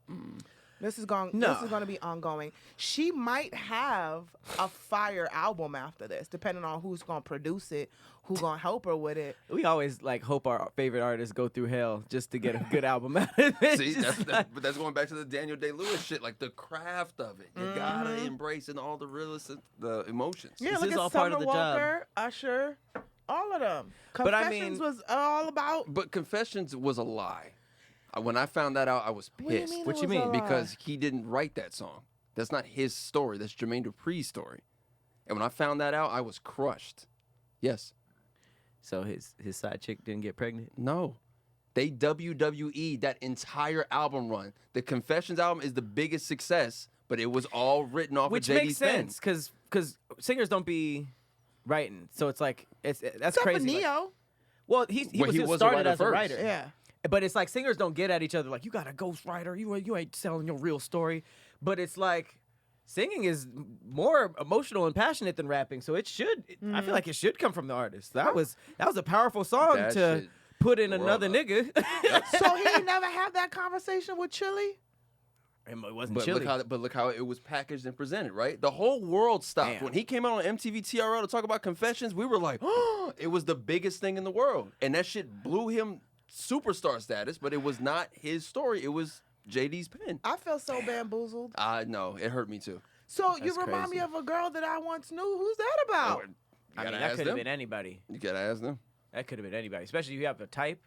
This is going. No. This is going to be ongoing. She might have a fire album after this, depending on who's going to produce it, who's going to help her with it. We always like hope our favorite artists go through hell just to get a good album out of it. See, Just but that's going back to the Daniel Day-Lewis shit, like the craft of it. You gotta embrace and all the realistic, the emotions. Yeah, This look is at all Summer part of the job. Walker, Usher, all of them. But I Confessions mean- was all about. But Confessions was a lie. When I found that out, I was What do you pissed. mean What it you was a mean? lie? Because he didn't write that song. That's not his story. That's Jermaine Dupri's story. And when I found that out, I was crushed. Yes. So his side chick didn't get pregnant. No. They WWE'd that entire album run. The Confessions album is the biggest success, but it was all written off Which of makes JD's pen. sense because singers don't be writing. So it's like that's Except for crazy. Like- Neo. well, he Well, was he was a started writer as a first. writer. Yeah. But it's like singers don't get at each other like you got a ghostwriter. You ain't selling your real story. But it's like singing is more emotional and passionate than rapping. So it should. I feel like it should come from the artist. That was a powerful song That to shit put in rolled another up. nigga. So he never had that conversation with Chili? It wasn't But chilly. look how it was packaged and presented, right? The whole world stopped. Damn. When he came out on MTV TRL to talk about Confessions, we were like, oh, it was the biggest thing in the world. And that shit blew him superstar status, but it was not his story. It was JD's pen. I feel so bamboozled. No, it hurt me too. So you That's remind me crazy. of a girl that I once knew. Who's that about? You I mean, gotta that ask could have them. been anybody. You gotta ask them. That could have been anybody, especially if you have the type.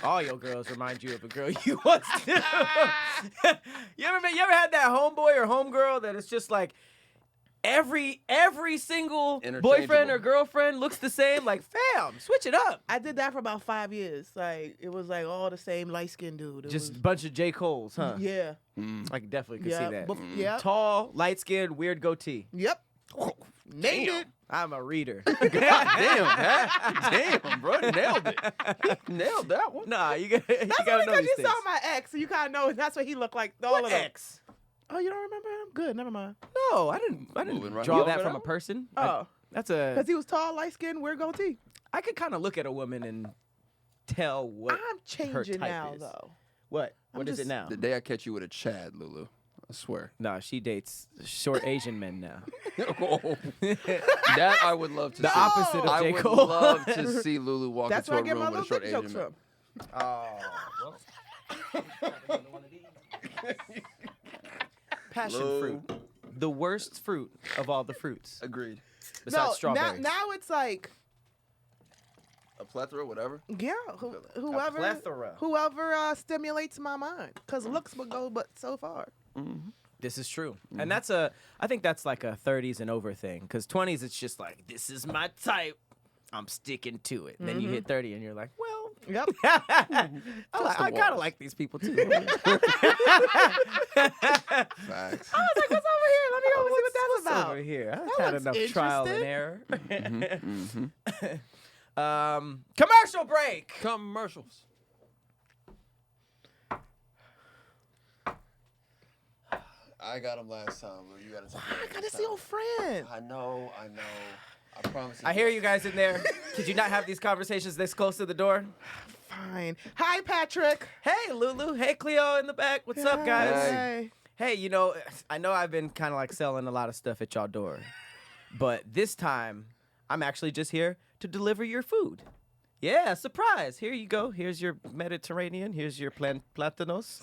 All your girls remind you of a girl you once knew. You ever had that homeboy or homegirl that is just like every single boyfriend or girlfriend looks the same? Like, fam, switch it up. I did that for about 5 years. Like, it was like all the same light-skinned dude. It Just was, a bunch of J. Cole's, huh? Yeah. I definitely could see that. Yep. Tall, light-skinned, weird goatee. Yep. Named it. I'm a reader. God damn, Pat. Damn, bro. Nailed it. Nailed that one. Nah, you gotta That's know only because these you things. saw my ex, so you kind of know that's what he looked like. All What of them. ex? Oh, you don't remember him? Good, never mind. No, I didn't Moving right draw over that that from a one? person. Oh. That's Because he was tall, light-skinned, weird goatee. I could kind of look at a woman and tell what I'm changing type now, is. Oh. What I'm is it just- now? The day I catch you with a Chad, LouLou. I swear. No, she dates short Asian men now. That I would love to The see. opposite of I J. would Cole. love to see LouLou walk That's into where I a get my room with a little short dick Asian jokes man. from. Passion Low. fruit. The worst fruit of all the fruits. Agreed. Besides No, strawberries. now it's like, A plethora, whatever. yeah, whoever plethora. stimulates my mind. Because looks will go but so far. This is true. And I think that's like a 30s and over thing. Because 20s, it's just like, this is my type. I'm sticking to it. And then you hit 30 and you're like, well, Yep. I kind of walls. like these people too. Facts. I was like, what's over here? Let me go see what that's What's about. over here? I've That had looks enough trial and interesting. error. Commercial break. Commercials. I got him last time, Lou. You got to I gotta see your friend. I know. I promise. I hear you guys in there. Could you not have these conversations this close to the door? Fine. Hi, Patrick. Hey, LouLou. Hey, Khleo in the back. What's up, guys? Hey. Hey, I know I've been kind of like selling a lot of stuff at y'all door, but this time I'm actually just here to deliver your food. Yeah, surprise. Here you go. Here's your Mediterranean. Here's your platanos.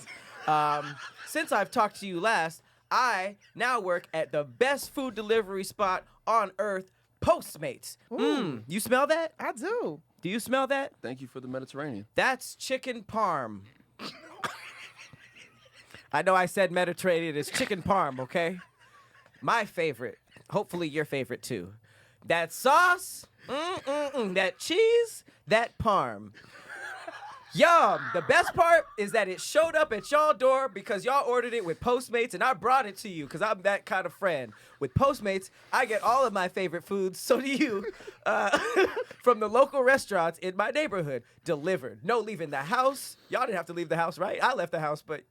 Since I've talked to you last, I now work at the best food delivery spot on earth, Postmates. You smell that? I do. Do you smell that? Thank you for the Mediterranean. That's chicken parm. I know I said Mediterranean. It's chicken parm, okay? My favorite. Hopefully your favorite too. That sauce, that cheese, that parm. Yum. The best part is that it showed up at y'all door because y'all ordered it with Postmates and I brought it to you because I'm that kind of friend. With Postmates, I get all of my favorite foods, so do you, from the local restaurants in my neighborhood, delivered. No leaving the house. Y'all didn't have to leave the house, right? I left the house, but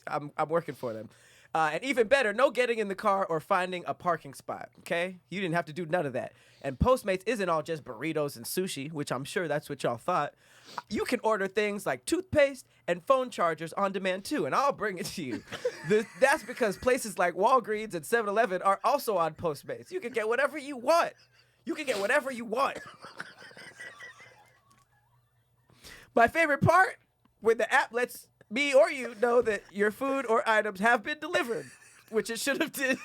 I'm working for them. And even better, no getting in the car or finding a parking spot, okay? You didn't have to do none of that. And Postmates isn't all just burritos and sushi, which I'm sure that's what y'all thought. You can order things like toothpaste and phone chargers on demand too, and I'll bring it to you. That's because places like Walgreens and 7-Eleven are also on Postmates. You can get whatever you want. My favorite part, when the app lets me or you know that your food or items have been delivered, which it should have did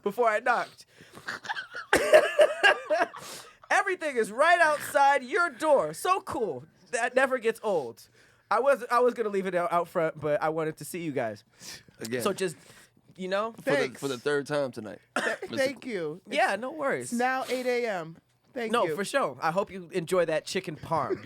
before I knocked. Everything is right outside your door. So cool. That never gets old. I was gonna leave it out front, but I wanted to see you guys. Again. So just, Thanks. for the third time tonight. Thank you. yeah, no worries. It's now 8 a.m. Thank you. No, for sure. I hope you enjoy that chicken parm.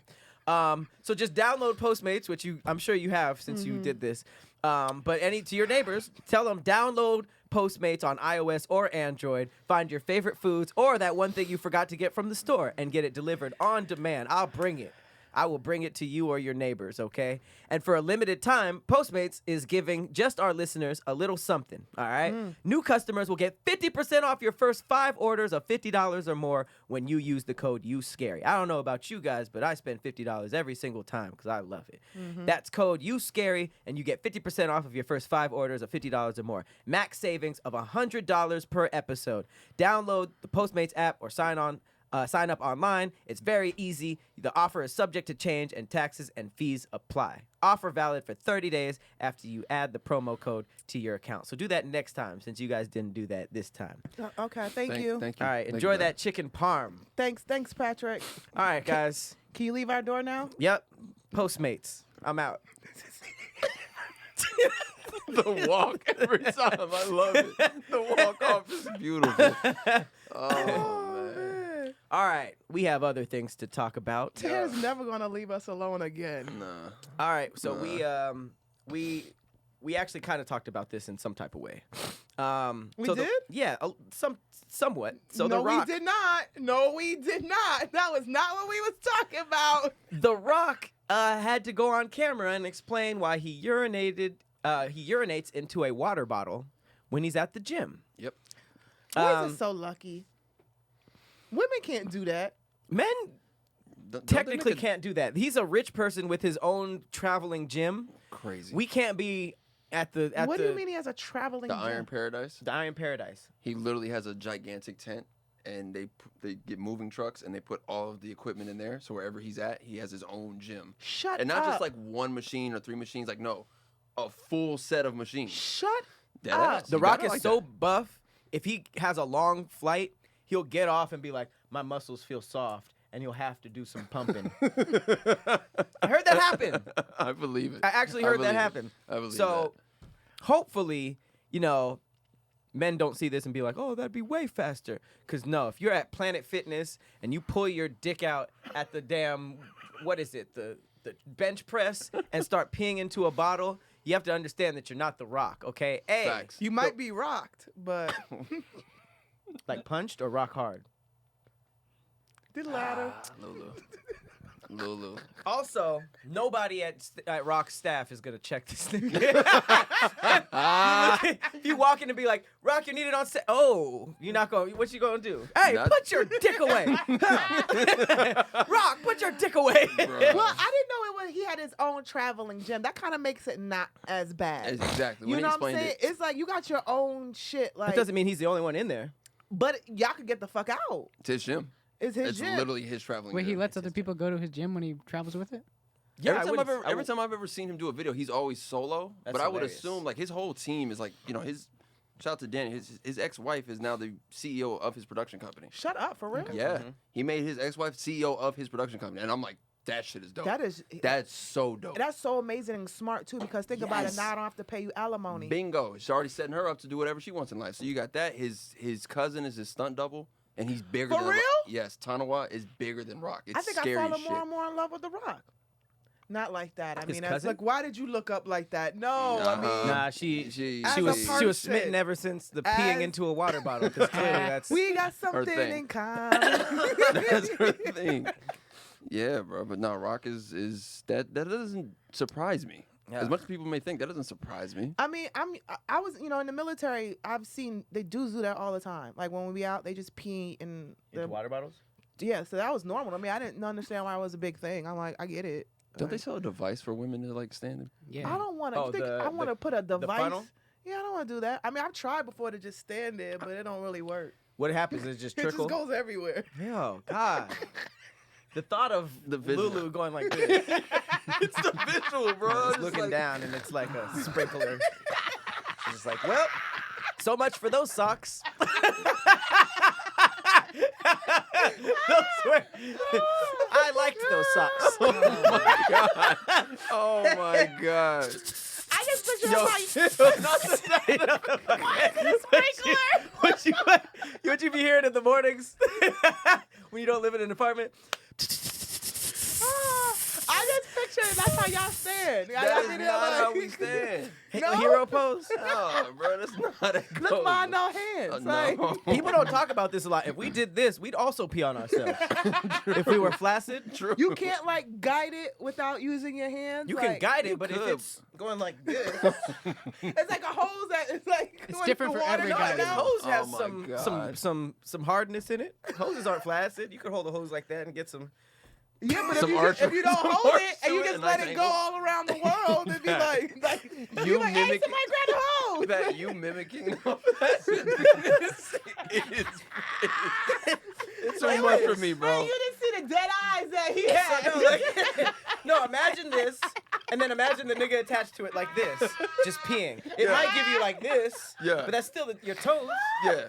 So just download Postmates, which I'm sure you have since you did this. But to your neighbors, tell them download Postmates on iOS or Android. Find your favorite foods or that one thing you forgot to get from the store and get it delivered on demand. I'll bring it. I will bring it to you or your neighbors, okay? And for a limited time, Postmates is giving just our listeners a little something, all right? New customers will get 50% off your first 5 orders of $50 or more when you use the code YouScary. I don't know about you guys, but I spend $50 every single time because I love it. That's code YouScary, and you get 50% off of your first 5 orders of $50 or more. Max savings of $100 per episode. Download the Postmates app or sign up online. It's very easy. The offer is subject to change and taxes and fees apply. Offer valid for 30 days after you add the promo code to your account. So do that next time since you guys didn't do that this time. Okay, thank you. Thank you. All right, Thank enjoy you, that chicken parm. Thanks, Patrick. All right, guys. Can you leave our door now? Yep. Postmates. I'm out. The walk every time. I love it. The walk off is beautiful. Oh, man. All right, we have other things to talk about. Tahir's never gonna leave us alone again. Nah. All right, so we actually kind of talked about this in some type of way. We did? Yeah, somewhat. So no, The Rock, we did not. No, we did not. That was not what we was talking about. The Rock had to go on camera and explain why he urinates into a water bottle when he's at the gym. Yep. Boys are so lucky. Women can't do that. Men Don't they technically make can't do that. He's a rich person with his own traveling gym. crazy. We can't be at the What do you mean he has a traveling the gym? Iron Paradise. The Iron Paradise. He literally has a gigantic tent, and they get moving trucks, and they put all of the equipment in there. So wherever he's at, he has his own gym, Shut and not up. just like one machine or 3 machines. Like no, a full set of machines. Shut Dead up. ass. The You Rock gotta is like so that. buff. If he has a long flight, he'll get off and be like, "My muscles feel soft," and he'll have to do some pumping. I heard that happen. I believe it. I actually heard that believe it. happen. I believe So, hopefully, men don't see this and be like, "Oh, that'd be way faster." Because no, if you're at Planet Fitness and you pull your dick out at the damn, what is it, the bench press and start peeing into a bottle, you have to understand that you're not The Rock, okay? A, Facts. You might be rocked, but like punched or rock hard. the latter. LouLou. Also, nobody at Rock's staff is gonna check this nigga. If you walk in and be like, "Rock, you need it on set." Oh, you're not going. What you gonna do? Hey, Not- put your dick away. Rock, put your dick away. Bruh. Well, I didn't know he had his own traveling gym. That kind of makes it not as bad. Exactly. You When know he what I'm explained saying? it, It's like you got your own shit. Like, That doesn't mean he's the only one in there. but y'all could get the fuck out. it's his gym. It's his It's gym. literally his traveling. Wait, he gym. lets other people go to his gym when he travels with it? Yeah, every time I've ever seen him do a video, he's always solo. That's but I would hilarious. assume like his whole team is like his. Shout out to Danny. His ex-wife is now the CEO of his production company. Shut up, for real. Yeah, he made his ex-wife CEO of his production company, and I'm like, that shit is dope. That's so dope. so amazing and smart too. Because think about it, Yes. now I don't have to pay you alimony. Bingo. She's already setting her up to do whatever she wants in life. So you got that. His cousin is his stunt double, and he's bigger For than real? Yes, Tanawa is bigger than Rock. It's I think scary I as fallen shit. more and more in love with The Rock. Not like that. I His mean, that's cousin? like, why did you look up like that? No, I mean, Nah, she As a was person, smitten ever since the peeing as- into a water bottle. Because clearly that's we got something thing. in common. That's her thing. Yeah, bro. But no, Rock is that doesn't surprise me. Yeah. As much as people may think, that doesn't surprise me. I mean, I was, in the military. I've seen they do that all the time. Like when we be out, they just pee in the into water bottles. yeah. So that was normal. I mean, I didn't understand why it was a big thing. I'm like, I get it. Don't they sell a device for women to like stand? Yeah. I don't want to. Oh, I want to put a device. funnel? Yeah, I don't want to do that. I mean, I've tried before to just stand there, but it don't really work. What happens is just It trickle. just goes everywhere. Oh God. The thought of The visual. LouLou going like this, It's the visual, bro. just looking down, and it's like a sprinkler. It's just like, well, so much for those socks. I liked those socks. Oh my god. I just picture Yo, what you be hearing in the mornings when you don't live in an apartment? I just picture that's how y'all stand. That is not how we stand. No. Hero pose. No, bro, that's not how it goes. Look, mine no hands. Like, No. People don't talk about this a lot. If we did this, we'd also pee on ourselves. If we were flaccid, True. you can't like guide it without using your hands. you like, can guide you it, but if could. it's going like this, It's like a hose that is like. It's when different the for water every goes guy. this down. hose Oh has my some hardness in it. Hoses aren't flaccid. You could hold a hose like that and get some. Yeah, but Some if arch- you don't some hold arch it and to you it, just a let nice it go angle. all around the world, it'd be like You you like, hey, mimic- somebody grab the hose. That you mimicking off of that shit it's too much for me, bro. Man, you didn't see the dead eyes that he So, had. no, imagine this. And then imagine the nigga attached to it like this, just peeing. It might give you like this, but that's still your toes. Yeah.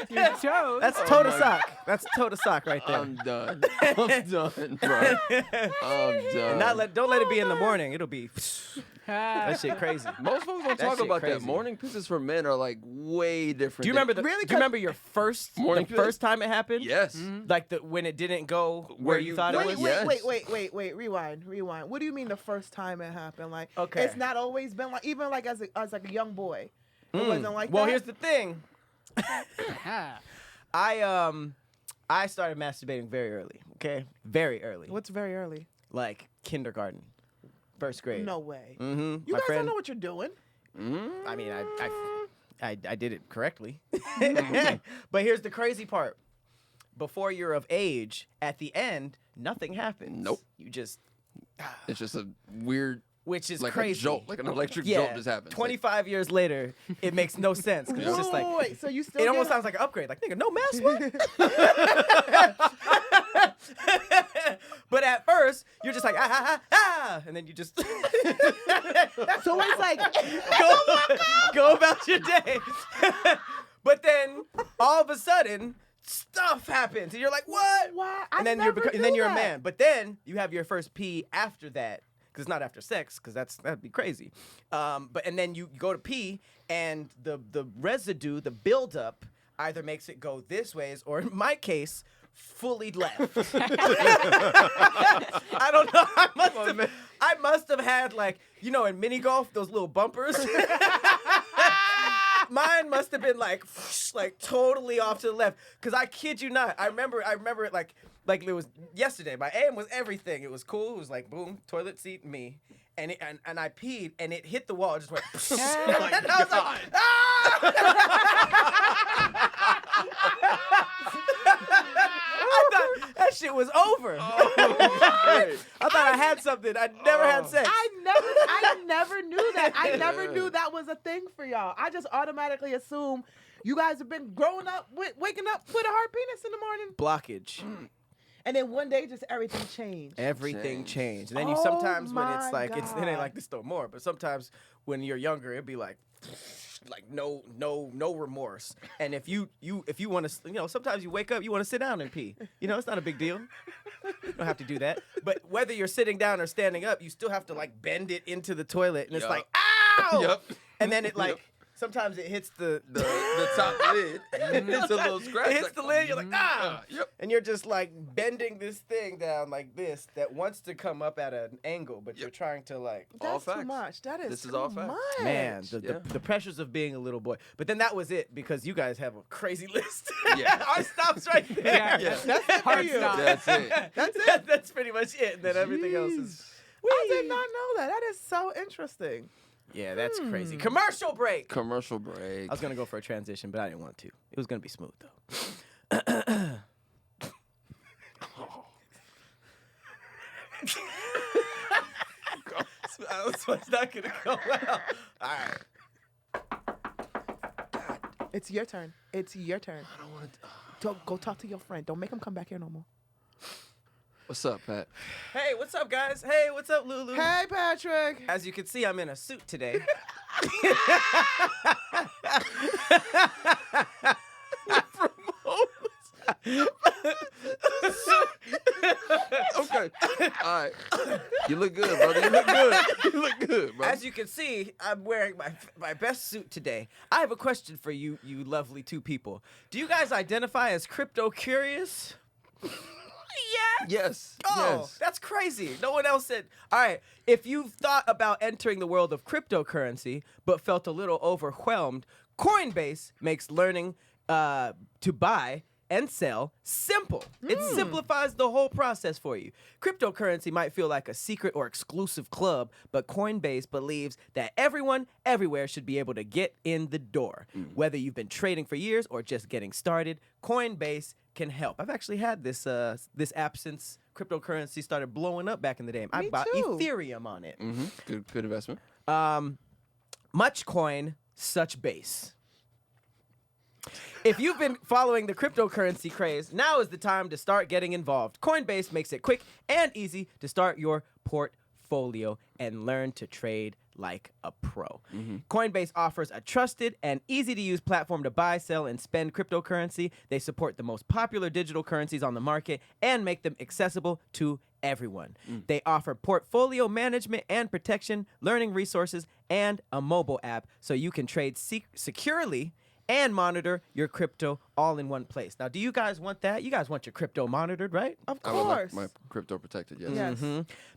Your toes. That's toe to sock. That's toe to sock right there. I'm done. I'm done, bro. I'm done. Don't let it be in the morning. It'll be that shit crazy. Most folks don't That talk shit about that. crazy. Morning pisses for men are like way different. Do you remember the? Really? Do you remember your first Morning the first time it happened? Yes. Like when it didn't go where you thought it Wait, was. Yes. wait. Rewind. What do you mean the first time it happened? Like, Okay. it's not always been like, even like as like a young boy, it wasn't like Well, that. here's the thing. Ah. I started masturbating very early. Okay, very early. What's very early? Like kindergarten, first grade. No way. Mm-hmm. You guys don't know what you're doing. I mean, I did it correctly. But here's the crazy part. Before you're of age, at the end, nothing happens. Nope. You just, It's just a weird, which is like crazy. a jolt, like an electric Yeah. jolt just happens. 25 years later, it makes no sense. 'Cause it's just like, Wait, so you still it almost get- sounds like an upgrade. Like, nigga, no mask, what? But at first, you're just like, and then you just So it's like, go about your day. But then, all of a sudden, stuff happens, and you're like, what? Why? And then never and then knew you're a that. man. But then you have your first pee after that, because it's not after sex, because that'd be crazy. And then you go to pee, and the residue, the buildup, either makes it go this ways, or in my case, fully left. I don't know. I must have had, like, you know, in mini golf, those little bumpers. Mine must have been like totally off to the left. Cause I kid you not, I remember it like it was yesterday. My aim was everything. It was cool. It was like boom, toilet seat, me, and I peed, and it hit the wall. It just went. And I was like, I thought that shit was over. I thought I had something. I never had sex. I never knew that. I never knew that was a thing for y'all. I just automatically assume you guys have been growing up, waking up with a hard penis in the morning, Blockage. and then one day just everything changed. Everything Change. changed. And then you Oh sometimes when it's my like it ain't God. like this no more, but sometimes when you're younger, it'd be like no remorse. And if you want to, you know, sometimes you wake up, you want to sit down and pee. You know, it's not a big deal. You don't have to do that. But whether you're sitting down or standing up, you still have to like bend it into the toilet, and it's Yup. like ow. Yup. And then it like Yup. sometimes it hits the the top lid. It's a little scratch. it hits like, the lid. You're like ah. Yep. And you're just like bending this thing down like this that wants to come up at an angle, but you're trying to like, All That's too facts. much. That is This is too all facts. much. man, Yeah. the pressures of being a little boy. But then that was it because you guys have a crazy list. Yeah. Our stops right there. Yeah. Yeah. That's it for Hard you. stop. That's it. That's it. That's pretty much it. And then everything else is. I did not know that. That is so interesting. Yeah, that's crazy. Commercial break. Commercial break. I was gonna go for a transition, but I didn't want to. It was gonna be smooth though. So it's not gonna go well. All right. It's your turn. It's your turn. I don't want to. Don't go talk to your friend. Don't make him come back here no more. What's up, Pat? Hey, what's up, guys? Hey, what's up, LouLou? Hey, Patrick. As you can see, I'm in a suit today. Okay. All right. You look good, brother. You look good. You look good, bro. As you can see, I'm wearing my best suit today. I have a question for you, you lovely two people. Do you guys identify as crypto curious? Yeah. Yes. Oh, Yes. that's crazy. No one else said. All right. If you've thought about entering the world of cryptocurrency but felt a little overwhelmed, Coinbase makes learning to buy and sell simple. It simplifies the whole process for you. Cryptocurrency might feel like a secret or exclusive club, but Coinbase believes that everyone, everywhere should be able to get in the door. Whether you've been trading for years or just getting started, Coinbase can help. I've actually had this app since cryptocurrency started blowing up back in the day. I Me bought too. Ethereum on it. Good investment. Much coin, such base. If you've been following the cryptocurrency craze, now is the time to start getting involved. Coinbase makes it quick and easy to start your portfolio. portfolio and learn to trade like a pro. Coinbase offers a trusted and easy-to-use platform to buy, sell, and spend cryptocurrency. They support the most popular digital currencies on the market and make them accessible to everyone. They offer portfolio management and protection, learning resources, and a mobile app so you can trade securely and monitor your crypto all in one place. Now, do you guys want that? You guys want your crypto monitored, right? Of I would course. like my crypto protected, yes. Yes.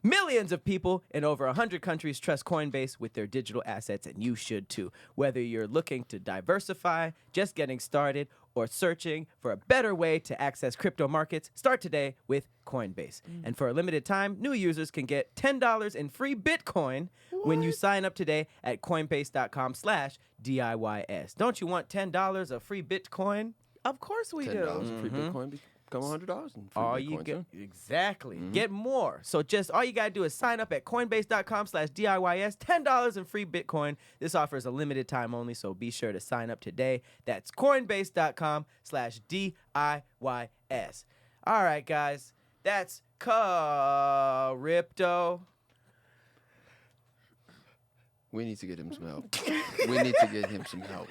Millions of people in over 100 countries trust Coinbase with their digital assets, and you should too. Whether you're looking to diversify, just getting started, or searching for a better way to access crypto markets, start today with Coinbase. And for a limited time, new users can get $10 in free Bitcoin when you sign up today at coinbase.com/DIYS. Don't you want $10 of free Bitcoin? Of course we do. $10 in free Bitcoin become $100 in free All Bitcoin. you get too. exactly. Get more. So just all you gotta do is sign up at coinbase.com/DIYS. $10 in free Bitcoin. This offer is a limited time only, so be sure to sign up today. That's coinbase.com/DIYS. All right, guys. That's crypto. We need to get him some help. We need to get him some help.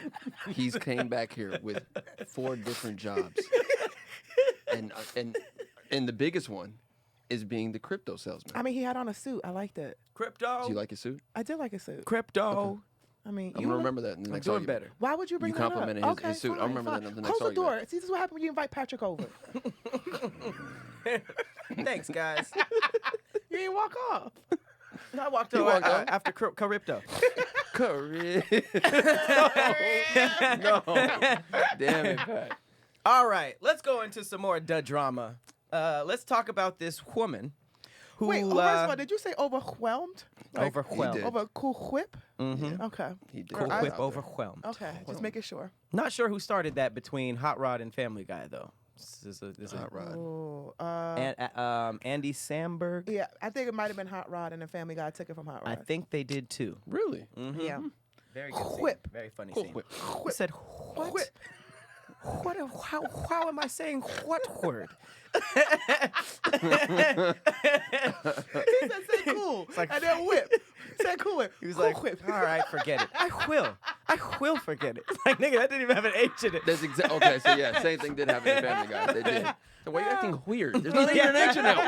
He's came back here with 4 different jobs, and the biggest one is being the crypto salesman. I mean, he had on a suit. I liked it. Crypto. Do you like his suit? I did like his suit. Crypto. I mean, I'm you gonna look- remember that in the next Doing argument. better. Why would you bring You that up? complimented his suit. I'll remember that in the next Close the door. argument. See, this is what happens when you invite Patrick over. Thanks, guys. You didn't walk off. I walked You over walked off? after crypto. Career. No. Damn it, Pat. All right, let's go into some more DaDrama. Let's talk about this woman who Wait, first of all, did you say overwhelmed? overwhelmed. did. Over cool whip? Mm-hmm. Okay. He did Cool that whip out there. overwhelmed. Okay. Just making sure. Not sure who started that between Hot Rod and Family Guy though. This is Hot Rod. Oh, Andy Samberg. yeah, I think it might have been Hot Rod and the Family Guy took it from Hot Rod. I think they did too. Really? Yeah. Very good scene. Whip. Very funny Cool scene. whip. I said what? Whip. What? How am I saying what word? He said, say cool. like- and then whip. Say cool whip. He was Cool like, whip. all right, forget it. I will forget it. Like, nigga, that didn't even have an H in it. That's okay. So yeah, same thing did happen in Family Guy. They did. So why are you acting weird? There's nothing in an H in that one.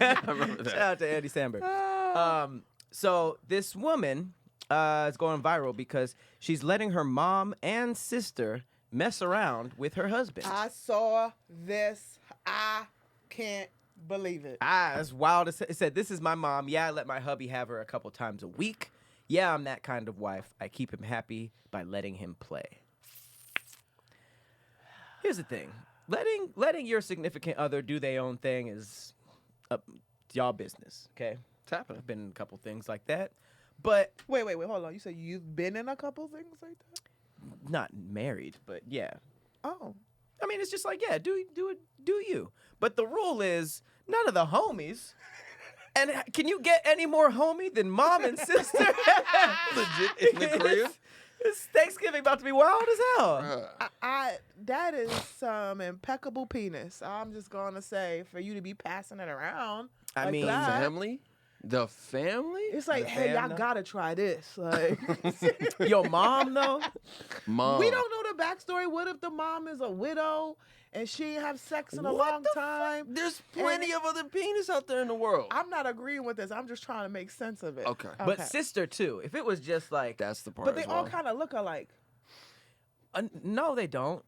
I remember Shout that. out to Andy Samberg. So this woman is going viral because she's letting her mom and sister mess around with her husband. I saw this. I can't believe it. It's wild. It said, this is my mom. Yeah, I let my hubby have her a couple times a week. Yeah, I'm that kind of wife. I keep him happy by letting him play. Here's the thing. Letting your significant other do their own thing is y'all business, okay? It's happening. I've been in a couple things like that. But Wait, hold on. You said you've been in a couple things like that? not married, but yeah. Oh. I mean, it's just like, yeah, do you. But the rule is none of the homies. And can you get any more homie than mom and sister? Legit in the crib? It's Thanksgiving about to be wild as hell. That is some impeccable penis. I'm just gonna say for you to be passing it around. I like mean, that. Family? The family? It's like, The hey, y'all fam, gotta try this. Like, Your mom, though? Mom. we don't know the backstory. What if the mom is a widow and she ain't have sex in a What long the time? There's plenty of other penis out there in the world. I'm not agreeing with this. I'm just trying to make sense of it. Okay. But Okay. sister, too. If it was just like, That's the part. But they as all well. kind of look alike. no, they don't.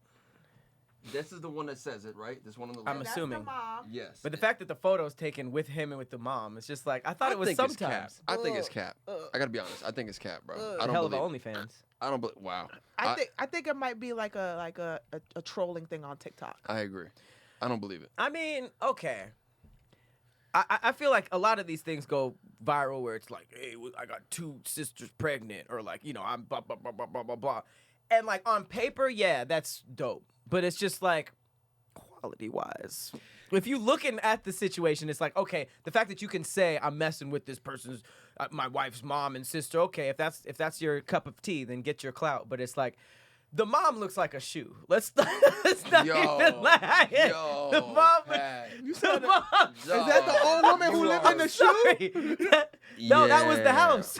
This is the one that says it, right? This one on the I'm left. assuming. That's the mom. Yes. But the fact that the photo's taken with him and with the mom, it's just like, I thought it was think it's cap. sometimes. I think it's cap. I gotta be honest. I think it's cap, bro. I don't Hell of believe. a OnlyFans. I don't believe. Wow. I think it might be like a trolling thing on TikTok. I agree. I don't believe it. I mean, okay. I feel like a lot of these things go viral where it's like, hey, I got 2 sisters pregnant, or like, I'm blah, blah, blah, blah, blah, blah, blah. And like on paper, yeah, that's dope. But it's just like, quality-wise. If you looking at the situation, it's like, okay, the fact that you can say I'm messing with this person's, my wife's mom and sister, okay, if that's your cup of tea, then get your clout. But it's like, The mom looks like a shoe. Let's not even lie. Yo, The mom. Pat. You said The mom. Is that the old woman who lived in the shoe? Sorry. No, that was the house.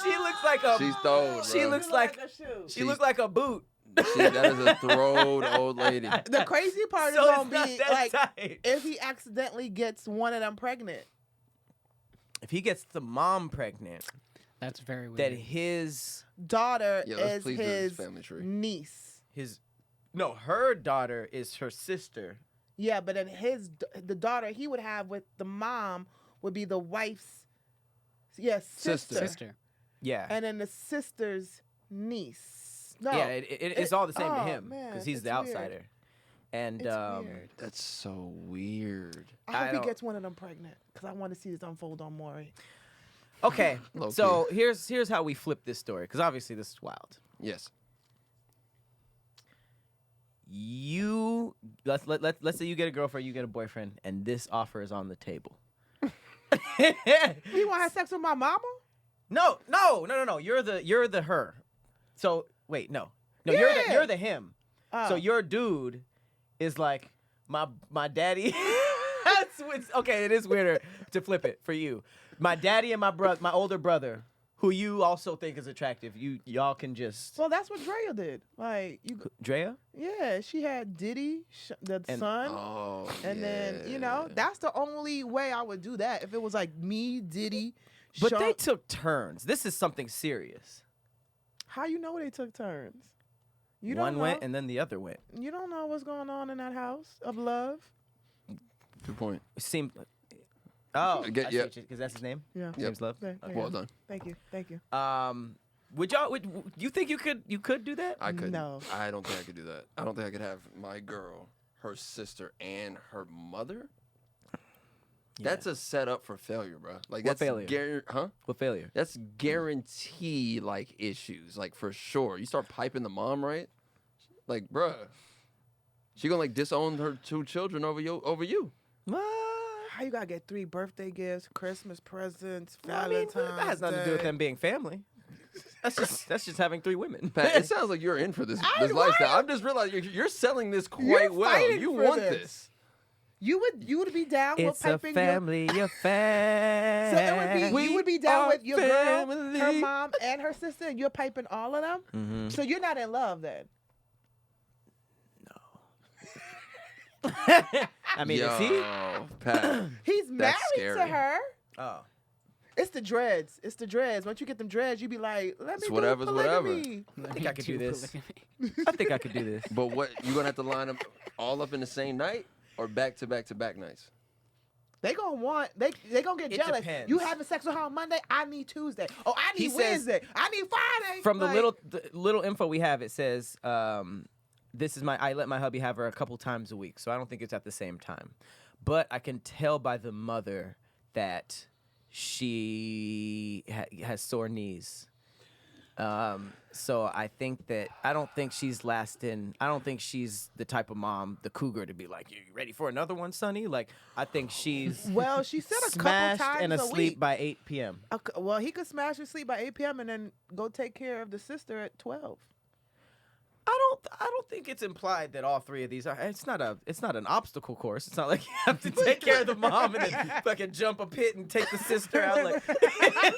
She looks like a. She's throwed, She bro. looks like. a shoe. She looks like a boot. That is a throwed old lady. The crazy part So is it's gonna not be that like tight. if he accidentally gets one of them pregnant. If he gets the mom pregnant, That's very weird. that his Daughter Yeah, let's is please do this his family tree. niece. her daughter is her sister. Yeah, but then the daughter he would have with the mom would be the wife's sister. Sister. Yeah. And then the sister's niece. No. Yeah, it's all the same to oh, him man, because he's it's the weird. outsider. And It's weird. That's so weird. I I hope he don't- gets one of them pregnant because I want to see this unfold on Maury. okay, Low-key. so here's how we flip this story because obviously this is wild. Yes. Let's say you get a girlfriend, you get a boyfriend, and this offer is on the table. He want to have sex with my mama? No. You're the her. So wait, no, Yeah. you're the him. Oh. So your dude is like my daddy. Okay. It is weirder to flip it for you. My daddy and my older brother, who you also think is attractive. Y'all can just Well, that's what Drea did. Like Drea. yeah, she had Diddy, the And- son. Oh. And then, that's the only way I would do that. If it was like me, Diddy, But Sean. they took turns. This is something serious. How you know they took turns? You One don't know. went and then the other went. You don't know what's going on in that house of love. Good point. It seemed. Oh, Yeah. because that's his name. Yeah. James Love. There you Well go. done. Thank you. Thank you. Would you think you could do that? I couldn't. No. I don't think I could do that. I don't think I could have my girl, her sister, and her mother. Yeah. That's a setup for failure, bro. Like What that's failure? What failure? That's guarantee like issues, like for sure. You start piping the mom, right? Like, bruh, she gonna like disown her 2 children over you. How you gotta get 3 birthday gifts, Christmas presents, Well, I mean, Valentine's that has nothing to do with Day. them being family. That's just having 3 women. Pat, it sounds like you're in for this I- lifestyle. I'm just realizing you're selling this quite You're well. fighting You for want this. this. You would be down with It's a piping family affair. So it would be you would be down are with your girl, her family. mom, and her sister, and you're piping all of them. Mm-hmm. So you're not in love then. I mean, is he? Yo, Pat. He's married scary. to her. Oh. It's the dreads. It's the dreads. Once you get them dreads, you be like, let me It's do whatever's whatever. polygamy. I think I could do this. Polygamy. I think I could do this. But what you gonna have to line them all up in the same night or back to back to back nights? They gonna want they gonna get It jealous. depends. You having sex with her on Monday? I need Tuesday. Oh, I He need says- Wednesday. I need Friday. From the Like, little info we have, it says this is I let my hubby have her a couple times a week, so I don't think it's at the same time. But I can tell by the mother that she has sore knees. So I don't think she's lasting. I don't think she's the type of mom, the cougar, to be like, "You ready for another one, Sonny?" Like, I think she's well, she said a couple smashed times and a asleep week. by 8 p.m. Well, he could smash and sleep by 8 p.m. and then go take care of the sister at 12. I don't think it's implied that all 3 of these are. It's not an obstacle course. It's not like you have to take care of the mom and then fucking jump a pit and take the sister out. Like, did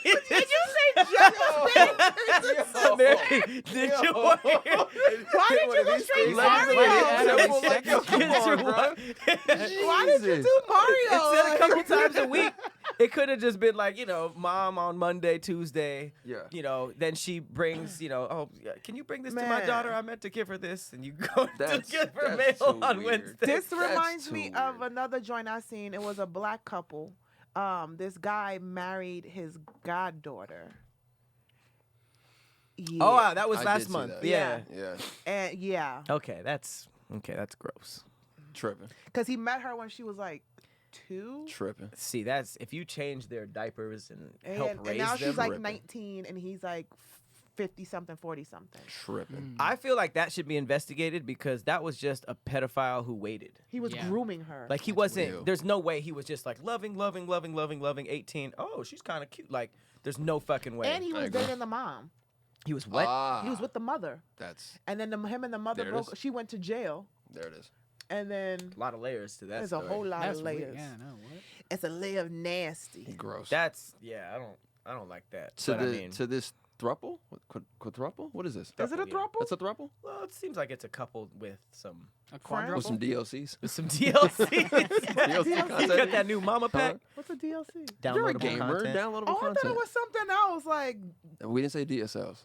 you say jump a pit? Ninja Warrior. Why did you go straight Mario? Why did you do Mario? It said a couple times a week. It could have just been like, mom on Monday, Tuesday. Yeah. Then she brings, oh, yeah, can you bring this to my Man. daughter? I meant to give her this, and you go to That's- give her that's mail too on weird. Wednesday. This That's reminds too me weird. of another joint I seen. It was a black couple. This guy married his goddaughter. Yeah. Oh, wow, that was I last did see month. that. Yeah. Yeah. And yeah, Okay, that's gross. Tripping. because he met her when she was like 2. Tripping. See, that's if you change their diapers and help And raise now them. she's like ripping. 19 and he's like 50 something, 40 something. Tripping. I feel like that should be investigated because that was just a pedophile who waited. He was Yeah. grooming her. Like he That's wasn't. real. There's no way he was just like loving. 18. Oh, she's kind of cute. Like there's no fucking way. and he I was agree. dating the mom. He was what? He was with the mother, That's and then him and the mother There it broke. is. She went to jail, there it is. and then a lot of layers to that. there's story. a whole lot That's of weird. layers. Yeah, no, what? It's a layer of nasty. Gross. That's I don't like that. to but the I mean, to this thruple, quadruple. What is this? Is it a yeah. throuple? That's a thruple well, it seems like it's a couple with some A Friend? quadruple? with some DLCs. with some DLC. DLC You content. got that new mama pack? What's a DLC? You're a Downloadable gamer. content. Downloadable Oh, I thought content. it was something else. Like We didn't say DSLs.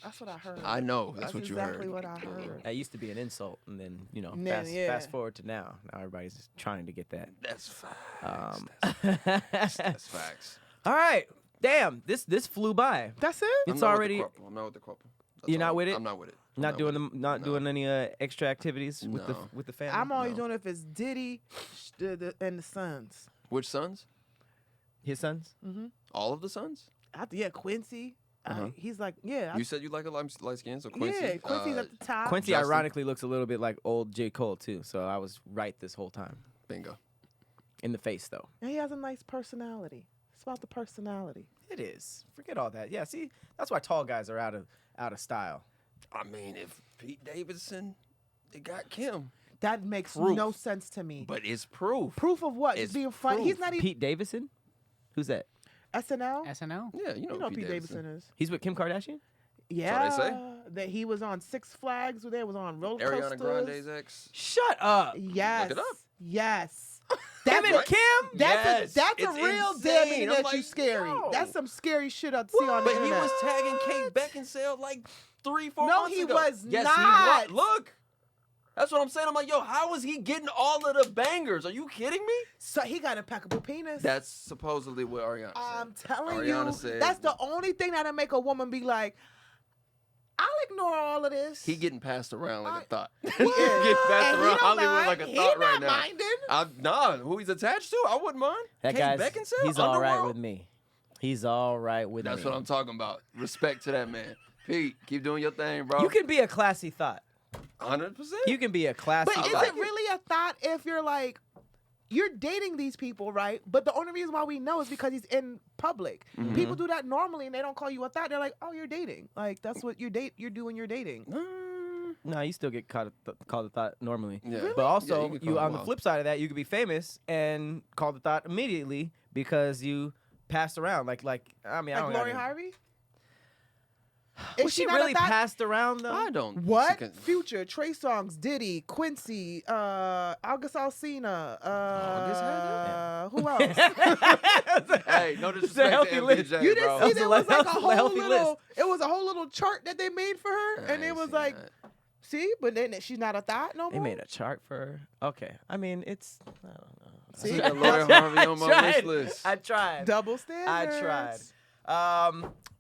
that's what I heard. I know. That's what you exactly heard. what I heard. That used to be an insult, and then Yeah, yeah. fast forward to now. Now everybody's just trying to get that. That's facts. That's facts. All right, damn, this flew by. That's it. It's I'm not already- With the quadruple. I'm not with the quadruple. That's You're not all. with it? I'm not with it. Not doing with it. No. doing any extra activities with the No. with the family. I'm only No. doing it if it's Diddy and the sons. Which sons? His sons. All of the sons? Yeah, Quincy. Uh-huh. He's like, yeah. You said you like a light skin, so Quincy. Yeah, Quincy's at the top. Quincy Justin. ironically looks a little bit like old J. Cole too, so I was right this whole time. Bingo. In the face though. And he has a nice personality. It's about the personality. It is. Forget all that. Yeah, see, that's why tall guys are out of style. I mean, if Pete Davidson, it got Kim, That makes Proof. no sense to me. but it's proof. Proof of what? It's Being funny. He's proof. not even Pete Davidson? Who's that? SNL. SNL? Yeah, you know, You know Pete Davidson. is. He's with Kim Kardashian? Yeah. say? That he was on Six Flags. There was on roller Ariana coasters. Grande's ex. Shut up. Yes. Look it up. Yes. Him and Right? Kim? Yes, That's it's a real insane. damn I'm that you like, scary. yo. That's some scary shit I see on the But he internet. was tagging Kate Beckinsale like 3-4 No, months he ago. was yes, not. He was. Look. That's what I'm saying. I'm like, yo, how is he getting all of the bangers? Are you kidding me? So he got an impeccable penis. That's supposedly what Ariana said. I'm telling Ariana you, said- that's the only thing that'll make a woman be like, I'll ignore all of this. He getting passed around like a thought. He Well, getting passed and he around don't Hollywood mind. like a He thought not right now. minding. Nah, who he's attached to, I wouldn't mind. That Kate guy's Beckinsale, he's all right Underworld? with me. He's all right with That's me. what I'm talking about. Respect to that man. Pete, keep doing your thing, bro. You can be a classy thought. 100%. You can be a classy But is thought. it really a thought if you're like, you're dating these people, right? But the only reason why we know is because he's in public. Mm-hmm. People do that normally and they don't call you a thought. They're like, oh, you're dating. Like, that's what you're doing, you're dating. No, you still get called a thought normally. Yeah. Really? But also, Yeah, you can you call on him the wild. flip side of that, you could be famous and called a thought immediately because you passed around. Like I mean, I Like don't Lori gotta- Harvey? Was she not a really thought? passed around though? I don't. What? she can- Future, Trey Songz, Diddy, Quincy, August Alsina, who else? Hey, no It's a disrespect healthy to list. MPJ, You bro. didn't see there was like a That's a whole healthy little. list. It was a whole little chart that they made for her, I and it ain't was seen like, that. see, but then she's not a thought no more. They made a chart for her. Okay, I mean it's. I don't know. See? I got Lori Harvey on my tried. wish list. I tried. double standards. I tried.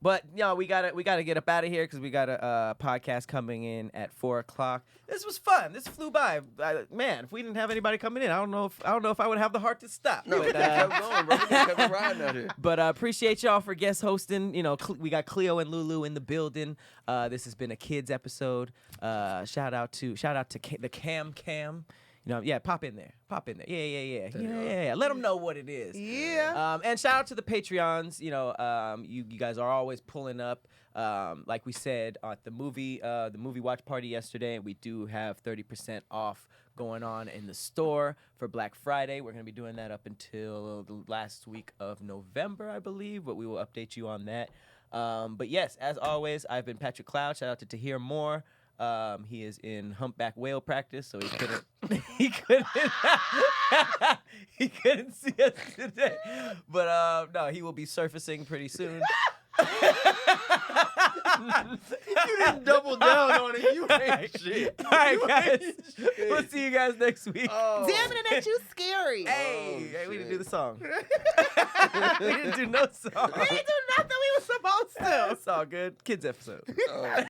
But we gotta get up out of here because we got a podcast coming in at 4:00. This was fun. This flew by. Man, if we didn't have anybody coming in, I don't know if I would have the heart to stop. No, But, they kept going, bro. They kept riding out here. But appreciate y'all for guest hosting. You know, we got Khleo and LouLou in the building. This has been a kids episode. Shout out to the Cam. You know, yeah, pop in there. Yeah. Let them know what it is. Yeah. And shout out to the Patreons. You know, you guys are always pulling up. Like we said at the movie watch party yesterday, we do have 30% off going on in the store for Black Friday. We're gonna be doing that up until the last week of November, I believe. But we will update you on that. But yes, as always, I've been Patrick Cloud. Shout out to Tahir Moore. He is in humpback whale practice, so he couldn't he couldn't see us today. But no, he will be surfacing pretty soon. You didn't double down on it. You ain't shit. All right, guys. You ain't shit. We'll see you guys next week. Oh. Damn it, that you scary. Hey, Oh, we didn't shit. do the song. We didn't do no song. We didn't do nothing we were supposed to. It's all good. Kids episode. Oh.